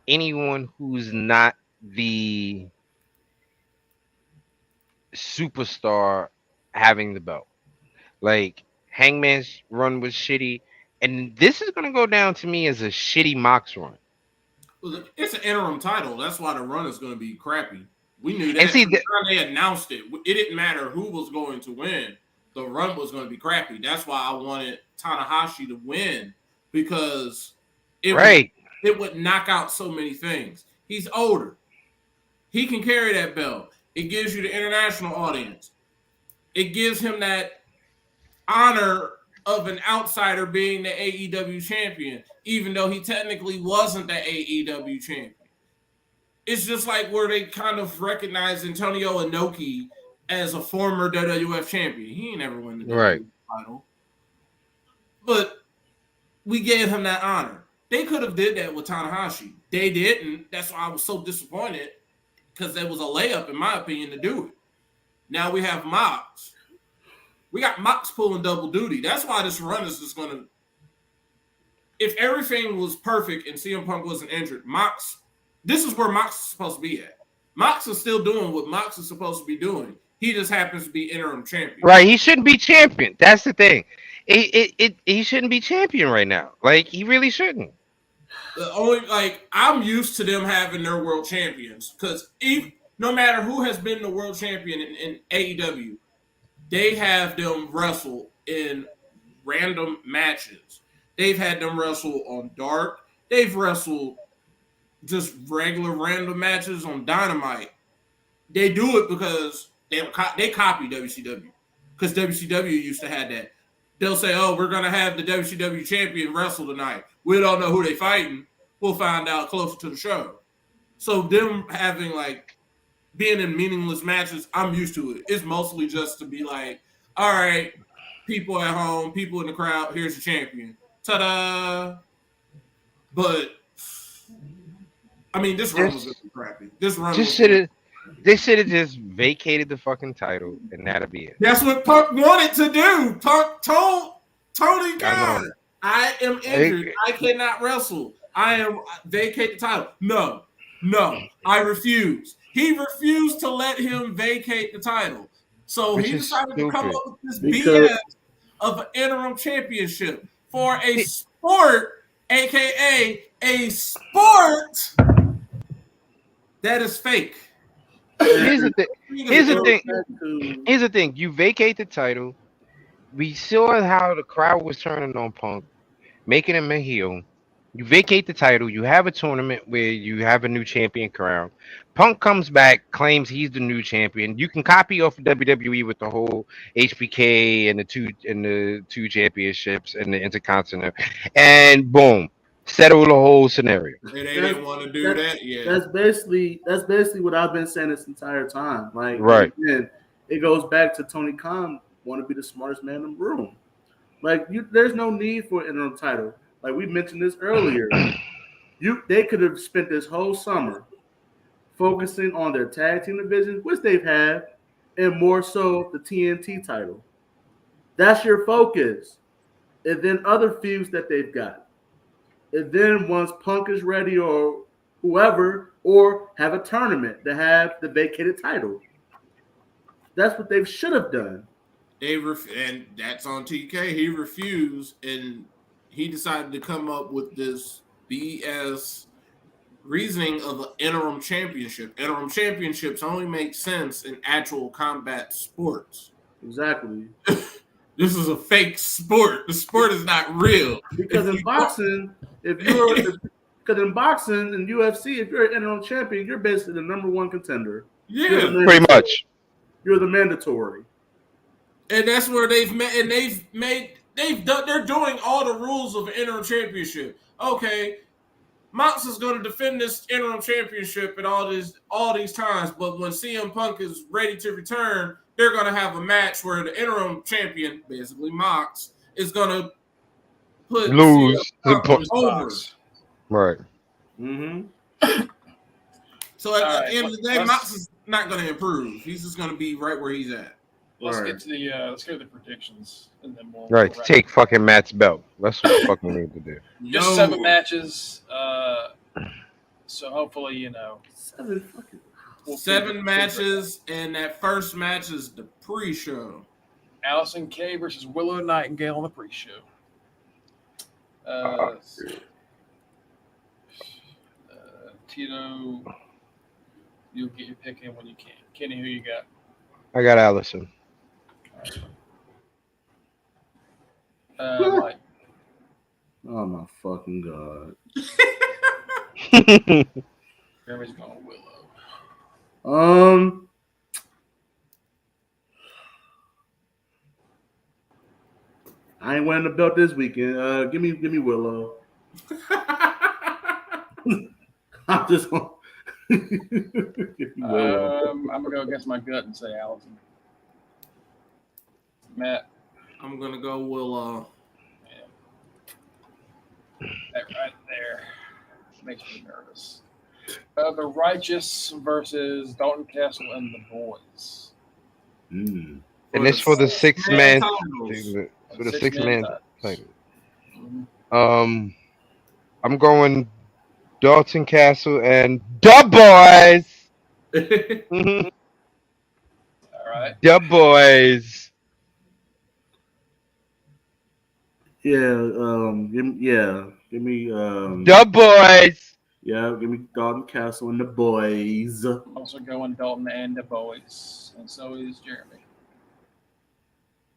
[SPEAKER 1] anyone who's not the superstar having the belt. Like Hangman's run was shitty, and this is gonna go down to me as a shitty Mox run.
[SPEAKER 3] Well, it's an interim title. That's why the run is going to be crappy. We knew that.
[SPEAKER 1] And see,
[SPEAKER 3] from the time they announced it, it didn't matter who was going to win. The run was going to be crappy. That's why I wanted Tanahashi to win because it would knock out so many things. He's older. He can carry that belt. It gives you the international audience. It gives him that honor of an outsider being the AEW champion, even though he technically wasn't the AEW champion. It's just like where they kind of recognize Antonio Inoki as a former WWF champion. He ain't never won the WWF title. But we gave him that honor. They could have did that with Tanahashi. They didn't. That's why I was so disappointed because it was a layup, in my opinion, to do it. Now we have Mox. We got Mox pulling double duty. That's why this run is just going to... If everything was perfect and CM Punk wasn't injured, Mox... This is where Mox is supposed to be at. Mox is still doing what Mox is supposed to be doing. He just happens to be interim champion.
[SPEAKER 1] Right, he shouldn't be champion. That's the thing. He shouldn't be champion right now. Like, he really shouldn't.
[SPEAKER 3] The only, I'm used to them having their world champions because no matter who has been the world champion in AEW, they have them wrestle in random matches. They've had them wrestle on Dark. They've wrestled just regular random matches on Dynamite. They do it because they copy WCW. Because WCW used to have that. They'll say, oh, we're going to have the WCW champion wrestle tonight. We don't know who they're fighting. We'll find out closer to the show. So them having being in meaningless matches, I'm used to it. It's mostly just to be like, all right, people at home, people in the crowd, here's the champion. Ta-da! But I mean, this run was gonna be crappy. This run was gonna be
[SPEAKER 1] They should have just vacated the fucking title and that'll be it.
[SPEAKER 3] That's what Punk wanted to do. Punk told Tony
[SPEAKER 1] I know.
[SPEAKER 3] Khan, I am injured. I cannot wrestle. I am vacate the title. No, I refuse. He refused to let him vacate the title. So
[SPEAKER 1] Which
[SPEAKER 3] he
[SPEAKER 1] is
[SPEAKER 3] decided to come
[SPEAKER 1] stupid.
[SPEAKER 3] up with this
[SPEAKER 5] Because-
[SPEAKER 3] BS of an interim championship for a sport, aka a sport that is fake.
[SPEAKER 1] Here's the thing. Here's the thing.
[SPEAKER 5] to-
[SPEAKER 1] Here's the thing. You vacate the title. We saw how the crowd was turning on Punk, making him a heel. You vacate the title. You have a tournament where you have a new champion crown. Punk comes back, claims he's the new champion. You can copy off of WWE with the whole HBK and the two championships and the Intercontinental, and boom, settle the whole scenario.
[SPEAKER 3] And they didn't want to do that yet.
[SPEAKER 5] That's basically what I've been saying this entire time. Like,
[SPEAKER 1] Right.
[SPEAKER 5] Again, it goes back to Tony Khan want to be the smartest man in the room. Like, there's no need for an interim title. Like we mentioned this earlier, they could have spent this whole summer focusing on their tag team division, which they've had, and more so the TNT title. That's your focus. And then other feuds that they've got. And then once Punk is ready or whoever, or have a tournament to have the vacated title. That's what they should have done.
[SPEAKER 3] And that's on TK. He refused, and he decided to come up with this BS reasoning of an interim championship. Interim championships only make sense in actual combat sports.
[SPEAKER 5] Exactly.
[SPEAKER 3] This is a fake sport. The sport is not real.
[SPEAKER 5] Because in boxing, because in boxing and UFC, if you're an interim champion, you're basically the number one contender.
[SPEAKER 3] Yeah,
[SPEAKER 1] Pretty much.
[SPEAKER 5] You're the mandatory.
[SPEAKER 3] And that's where they're doing all the rules of an interim championship. Okay, Mox is going to defend this interim championship at all these times, but when CM Punk is ready to return, they're going to have a match where the interim champion, basically Mox, is going to
[SPEAKER 1] lose
[SPEAKER 3] CM Punk over.
[SPEAKER 1] Right.
[SPEAKER 5] Mm-hmm.
[SPEAKER 3] So at the end of the day, Mox is not going to improve. He's just going to be right where he's at.
[SPEAKER 2] Let's get to the predictions, and then we'll
[SPEAKER 1] Right.
[SPEAKER 2] wrap
[SPEAKER 1] Take fucking Matt's belt. That's what the fuck we need to do.
[SPEAKER 2] Just 7 matches. So hopefully,
[SPEAKER 3] 7 matches, and that first match is the pre-show.
[SPEAKER 2] Allison Kay versus Willow Nightingale on the pre-show. Tito, you'll get your pick in when you can. Kenny, who you got?
[SPEAKER 1] I got Allison.
[SPEAKER 2] Mike.
[SPEAKER 5] Oh my fucking god.
[SPEAKER 2] Jeremy's going Willow.
[SPEAKER 5] I ain't wearing the belt this weekend. Give me Willow. I'm just gonna
[SPEAKER 2] I'm gonna go against my gut and say Allison. Matt.
[SPEAKER 3] I'm gonna go Willow.
[SPEAKER 2] That right there makes me nervous. The Righteous versus Dalton Castle and the Boys.
[SPEAKER 5] Mm.
[SPEAKER 1] And it's for the 6-man.
[SPEAKER 3] titles.
[SPEAKER 1] For the 6-man
[SPEAKER 2] titles.
[SPEAKER 1] title. I'm going Dalton Castle and the Boys.
[SPEAKER 2] All right.
[SPEAKER 1] The Boys.
[SPEAKER 5] Give me
[SPEAKER 1] The Boys.
[SPEAKER 5] Yeah, give me Dalton Castle and the Boys.
[SPEAKER 2] I'm also going Dalton and the Boys, and so is Jeremy.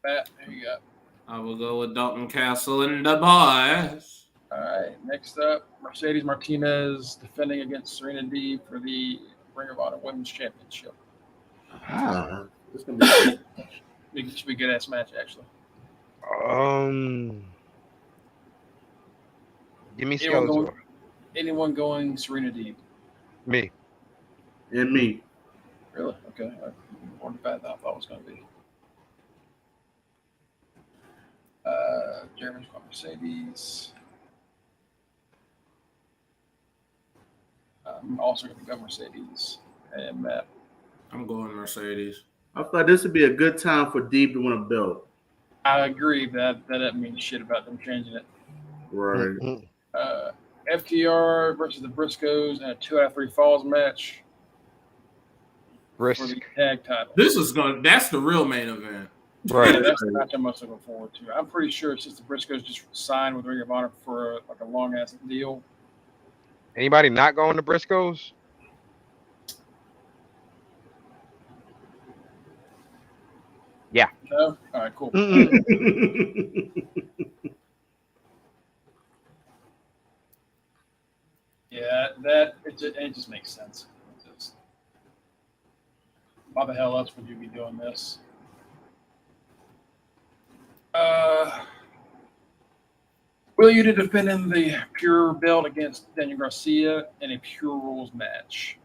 [SPEAKER 2] Matt, who you got?
[SPEAKER 3] I will go with Dalton Castle and the Boys.
[SPEAKER 2] All right. Next up, Mercedes Martinez defending against Serena Deeb for the Ring of Honor Women's Championship.
[SPEAKER 5] It's gonna be
[SPEAKER 2] It should be a good ass match, actually.
[SPEAKER 1] Give me Skeletor.
[SPEAKER 2] Anyone going Serena Deeb?
[SPEAKER 1] Me.
[SPEAKER 5] and me.
[SPEAKER 2] Really? Okay. More bad than I thought it was going to be. Jeremy's got Mercedes. I'm also going to go Mercedes. And Matt.
[SPEAKER 3] I'm going Mercedes.
[SPEAKER 5] I thought this would be a good time for Deeb to win a belt.
[SPEAKER 2] I agree, but that doesn't mean shit about them changing it.
[SPEAKER 5] Right.
[SPEAKER 2] FTR versus the Briscoes in a 2 out of 3 falls match for the tag title.
[SPEAKER 3] That's the real main event.
[SPEAKER 2] Right. Yeah, that's the match I'm most looking forward to. I'm pretty sure since the Briscoes just signed with Ring of Honor for a long ass deal.
[SPEAKER 1] Anybody not going to Briscoes? Yeah.
[SPEAKER 2] No? All right, cool. Yeah, it just makes sense. Why the hell else would you be doing this? Will you defending the pure belt against Daniel Garcia in a pure rules match?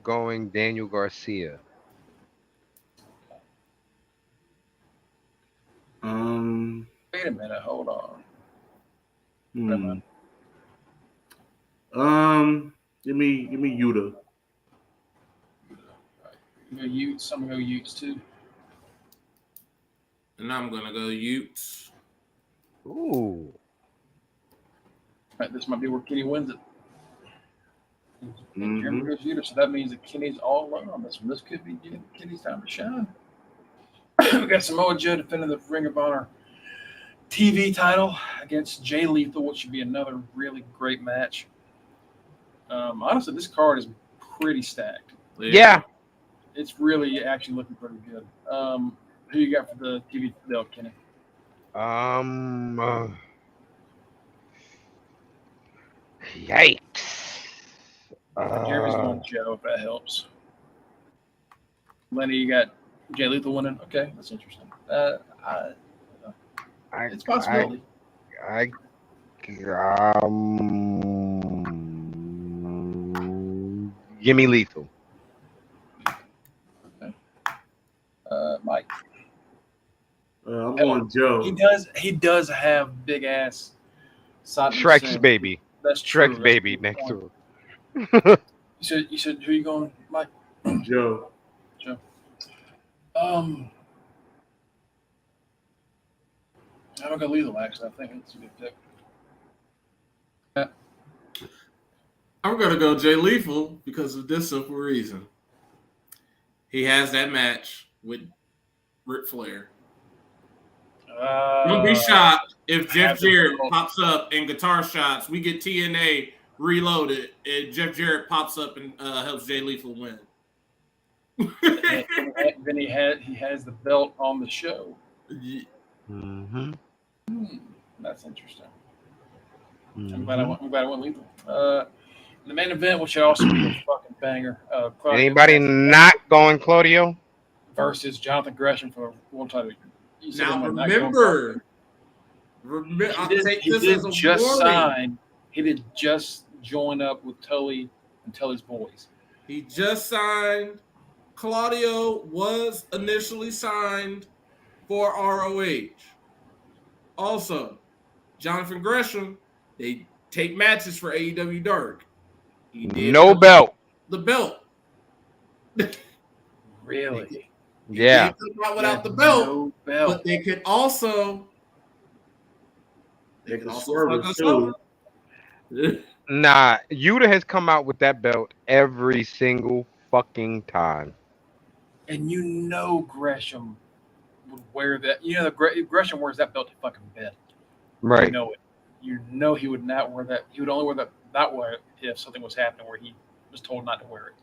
[SPEAKER 1] Going Daniel Garcia.
[SPEAKER 2] Wait a minute, hold on.
[SPEAKER 5] Give me Yuta.
[SPEAKER 2] Utes. I'm gonna go Utes too.
[SPEAKER 3] And I'm gonna go Utes.
[SPEAKER 1] Ooh.
[SPEAKER 2] Right, this might be where Kenny wins it. And Jeremy goes Yuta, so that means that Kenny's all alone on this one. This could be Kenny's time to shine. We got Samoa Joe defending the Ring of Honor TV title against Jay Lethal, which should be another really great match. Honestly, this card is pretty stacked.
[SPEAKER 1] Yeah.
[SPEAKER 2] It's really actually looking pretty good. Who you got for the TV belt, Kenny?
[SPEAKER 1] Yikes.
[SPEAKER 2] Jeremy's going Joe, if that helps. Lenny, you got Jay Lethal winning? Okay, that's interesting. It's a possibility.
[SPEAKER 1] Give me Lethal.
[SPEAKER 2] Okay. Mike.
[SPEAKER 5] I'm going Joe.
[SPEAKER 2] He does have big ass.
[SPEAKER 1] Shrek's baby.
[SPEAKER 2] That's true.
[SPEAKER 1] Shrek's baby next to
[SPEAKER 2] him. You said who you going, Mike?
[SPEAKER 5] Joe.
[SPEAKER 2] I'm gonna Lethal. Actually, I think it's a good pick.
[SPEAKER 3] I'm gonna go Jay Lethal because of this simple reason. He has that match with Ric Flair. Don't be shocked if Jeff Jarrett pops up in guitar shots. We get TNA reloaded, and Jeff Jarrett pops up and helps Jay Lethal win.
[SPEAKER 2] Then he has the belt on the show.
[SPEAKER 1] Mm-hmm.
[SPEAKER 2] That's interesting. I'm glad I went Lethal. The main event, which should also be a fucking banger.
[SPEAKER 1] Anybody not going Claudio?
[SPEAKER 2] Versus Jonathan Gresham for the world title.
[SPEAKER 3] Now remember,
[SPEAKER 2] he did just join up with Tully and Tully's boys.
[SPEAKER 3] He just signed. Claudio was initially signed for ROH. Also, Jonathan Gresham, they take matches for AEW Dark. He did
[SPEAKER 1] belt.
[SPEAKER 3] The belt.
[SPEAKER 2] Really?
[SPEAKER 1] Yeah.
[SPEAKER 3] Without the belt, but they could also. They could also fuck us over.
[SPEAKER 1] Nah, Yuta has come out with that belt every single fucking time.
[SPEAKER 2] And Gresham would wear that. Gresham wears that belt to fucking bed.
[SPEAKER 1] Right.
[SPEAKER 2] You know it. You know he would not wear that. He would only wear that way if something was happening where he was told not to wear it.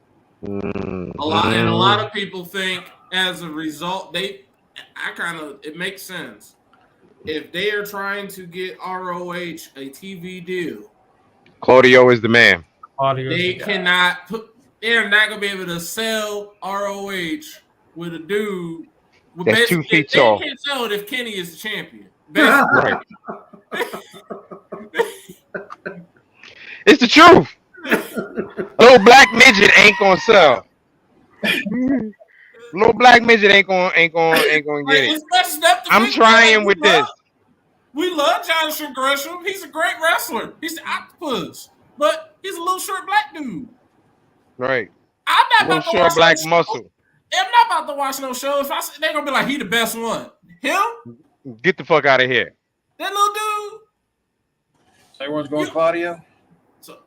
[SPEAKER 3] A lot of people think as a result, it makes sense. If they are trying to get ROH a TV deal,
[SPEAKER 1] Claudio is the man.
[SPEAKER 3] They're not gonna be able to sell ROH with a dude.
[SPEAKER 1] That's 2 feet tall.
[SPEAKER 3] They can't sell it if Kenny is the champion.
[SPEAKER 1] Right. It's the truth. Little black midget ain't gonna sell. Little black midget ain't gonna
[SPEAKER 3] Like,
[SPEAKER 1] get it.
[SPEAKER 3] it's messed up to
[SPEAKER 1] I'm
[SPEAKER 3] think that. Like,
[SPEAKER 1] trying with this.
[SPEAKER 3] we love Jonathan Gresham. He's a great wrestler. He's the octopus, but he's a little short black dude.
[SPEAKER 1] Right.
[SPEAKER 3] I'm not
[SPEAKER 1] Little
[SPEAKER 3] about to
[SPEAKER 1] short
[SPEAKER 3] watch no
[SPEAKER 1] black
[SPEAKER 3] show.
[SPEAKER 1] muscle.
[SPEAKER 3] I'm not about to watch no show. If they're gonna be like, he the best one. Him,
[SPEAKER 1] Get the fuck out of here.
[SPEAKER 3] that little dude.
[SPEAKER 2] So everyone's going Claudio?
[SPEAKER 3] So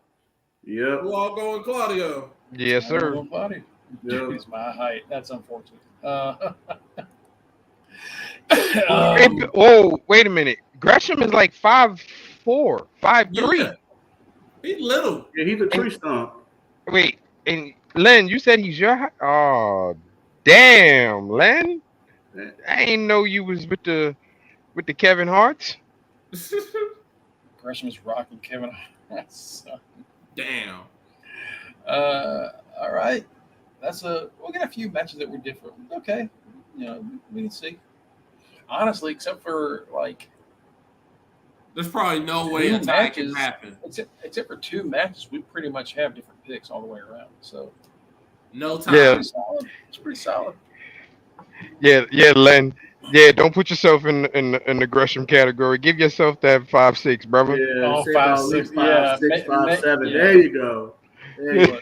[SPEAKER 5] Yep.
[SPEAKER 3] we'll all go with Claudio.
[SPEAKER 1] Yes, sir.
[SPEAKER 2] Going Claudio.
[SPEAKER 5] Yep.
[SPEAKER 2] He's my height. That's unfortunate.
[SPEAKER 1] Whoa, wait a minute. Gresham is like 5'4", 5'3".
[SPEAKER 3] Yeah. He's little.
[SPEAKER 5] Yeah, he's a tree stump.
[SPEAKER 1] Wait, and Len, you said he's your height? Oh, damn, Len. I ain't know you was with the Kevin Harts.
[SPEAKER 2] Gresham's rocking Kevin. So,
[SPEAKER 3] Damn.
[SPEAKER 2] all right. We'll get a few matches that were different. Okay. We can see. Honestly, except for like
[SPEAKER 3] There's probably no way a tie can happen.
[SPEAKER 2] Except for 2 matches, we pretty much have different picks all the way around. So
[SPEAKER 3] No tie.
[SPEAKER 1] Yeah.
[SPEAKER 2] It's pretty solid.
[SPEAKER 1] Yeah, Len. Yeah, don't put yourself in the Gresham category. Give yourself that 5'6", brother.
[SPEAKER 5] Yeah, say
[SPEAKER 2] 5'6",
[SPEAKER 5] 5'6", 5'7".
[SPEAKER 2] yeah.
[SPEAKER 5] There you go. There you go.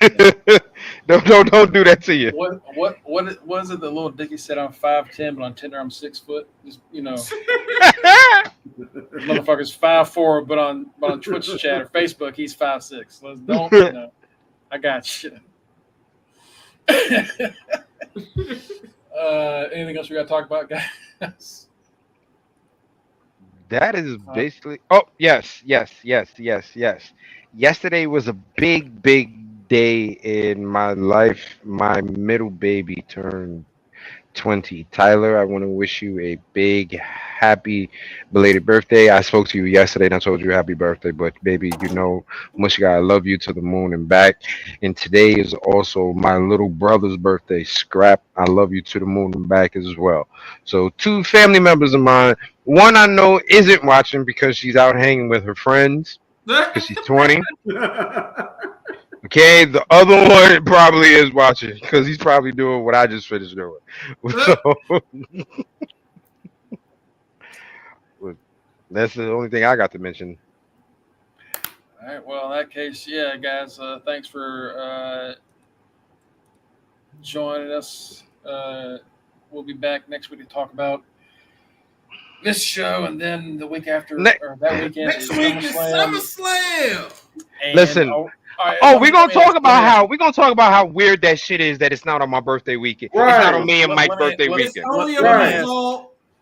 [SPEAKER 1] Don't do that to you.
[SPEAKER 2] What was it? The little Dickie said I'm 5'10", but on Tinder I'm 6 foot. Just, motherfucker's 5'4", but on Twitch chat or Facebook he's 5'6". Let's don't. I got you. Anything else we got to talk about, guys?
[SPEAKER 1] That is basically. Oh, yes. Yesterday was a big day in my life. My middle baby turned 20. Tyler, I want to wish you a big, happy, belated birthday. I spoke to you yesterday and I told you happy birthday, but baby, Mushiga, I love you to the moon and back. And today is also my little brother's birthday, Scrap. I love you to the moon and back as well. So 2 family members of mine. One I know isn't watching because she's out hanging with her friends because she's 20. Okay, the other one probably is watching because he's probably doing what I just finished doing. So that's the only thing I got to mention.
[SPEAKER 2] All right. Well, in that case, yeah, guys, thanks for joining us. We'll be back next week to talk about this show, and then the week after, or that weekend,
[SPEAKER 3] Next week is SummerSlam.
[SPEAKER 1] Listen. We're gonna talk about how weird that shit is that it's not on my birthday weekend.
[SPEAKER 5] Right.
[SPEAKER 1] It's not on me and Mike's birthday weekend.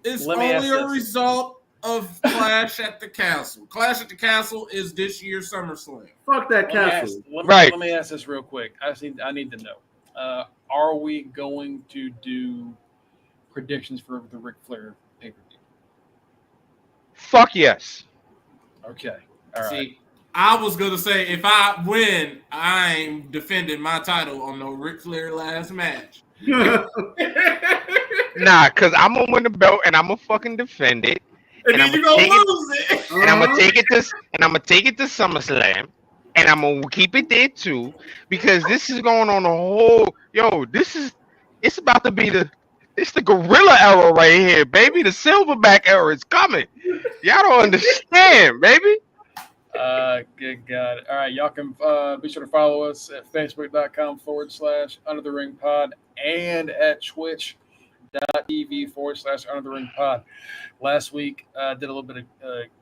[SPEAKER 3] It's only a result of Clash at the Castle. Clash at the Castle is this year's SummerSlam.
[SPEAKER 5] Fuck that castle.
[SPEAKER 2] Let me ask this real quick. I need to know. Are we going to do predictions for the Ric Flair pay-per-view?
[SPEAKER 1] Fuck yes.
[SPEAKER 2] Okay. All right.
[SPEAKER 3] See, I was gonna say if I win, I'm defending my title on the Ric Flair last match.
[SPEAKER 1] Nah, cause I'm gonna win the belt and I'm gonna fucking defend it.
[SPEAKER 3] And then you're gonna lose it.
[SPEAKER 1] And I'm gonna take it to SummerSlam. And I'm gonna keep it there too. Because this is going on a whole it's about to be the gorilla era right here, baby. The silverback era is coming. Y'all don't understand, baby.
[SPEAKER 2] Good God. All right. Y'all can be sure to follow us at facebook.com/Under the Ring Pod and at twitch.tv/Under the Ring Pod. Last week, did a little bit of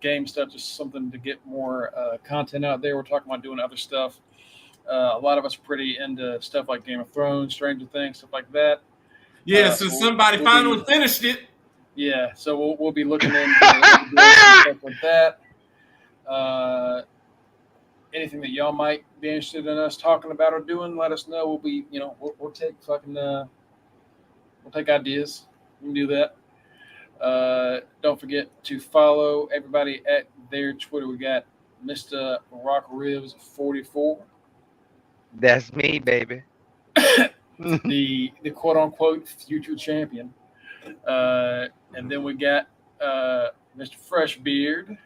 [SPEAKER 2] game stuff, just something to get more content out there. We're talking about doing other stuff. A lot of us are pretty into stuff like Game of Thrones, Stranger Things, stuff like that.
[SPEAKER 3] Yeah, so somebody finally finished it.
[SPEAKER 2] Yeah, so we'll be looking into stuff like that. Anything that y'all might be interested in us talking about or doing, let us know. We'll be, we'll take we'll take ideas. We can do that. Don't forget to follow everybody at their Twitter. We got Mr. Rock Ribs 44.
[SPEAKER 1] That's me, baby.
[SPEAKER 2] the quote unquote future champion. And then we got Mr. Freshbeard,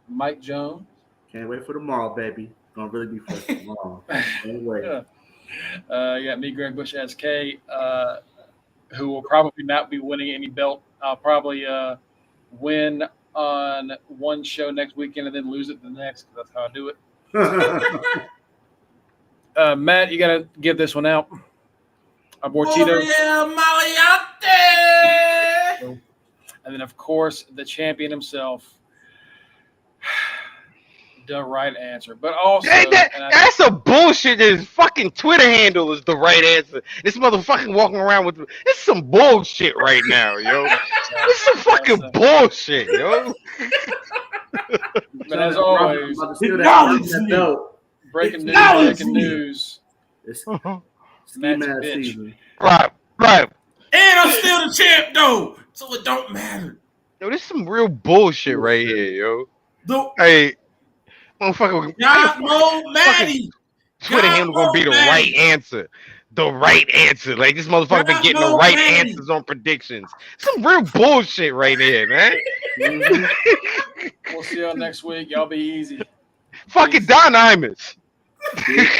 [SPEAKER 2] Mike Jones.
[SPEAKER 5] Can't wait for tomorrow, baby. Gonna really be fresh tomorrow. Can't wait.
[SPEAKER 2] Yeah. Yeah, me, Greg Bush, SK, who will probably not be winning any belt. I'll probably win on one show next weekend and then lose it the next. That's how I do it. Matt, you got to give this one out. Abortito. And then, of course, the champion himself. The right answer. But also...
[SPEAKER 1] that's a bullshit. His fucking Twitter handle is the right answer. This motherfucking walking around with... It's some bullshit right now, yo. It's some fucking bullshit, yo.
[SPEAKER 2] But as always... Breaking news.
[SPEAKER 5] It's
[SPEAKER 2] Matt's
[SPEAKER 5] season.
[SPEAKER 1] Right.
[SPEAKER 3] And I'm still the champ, though. So it don't matter.
[SPEAKER 1] Yo, this is some real bullshit right here, yo. Hey... Motherfucker,
[SPEAKER 3] Maddie.
[SPEAKER 1] Twitter handle gonna be the right answer. The right answer. Like this motherfucker been getting the right answers on predictions. Some real bullshit right there, man.
[SPEAKER 2] We'll see y'all next week. Y'all be easy.
[SPEAKER 1] Fucking Don Imus.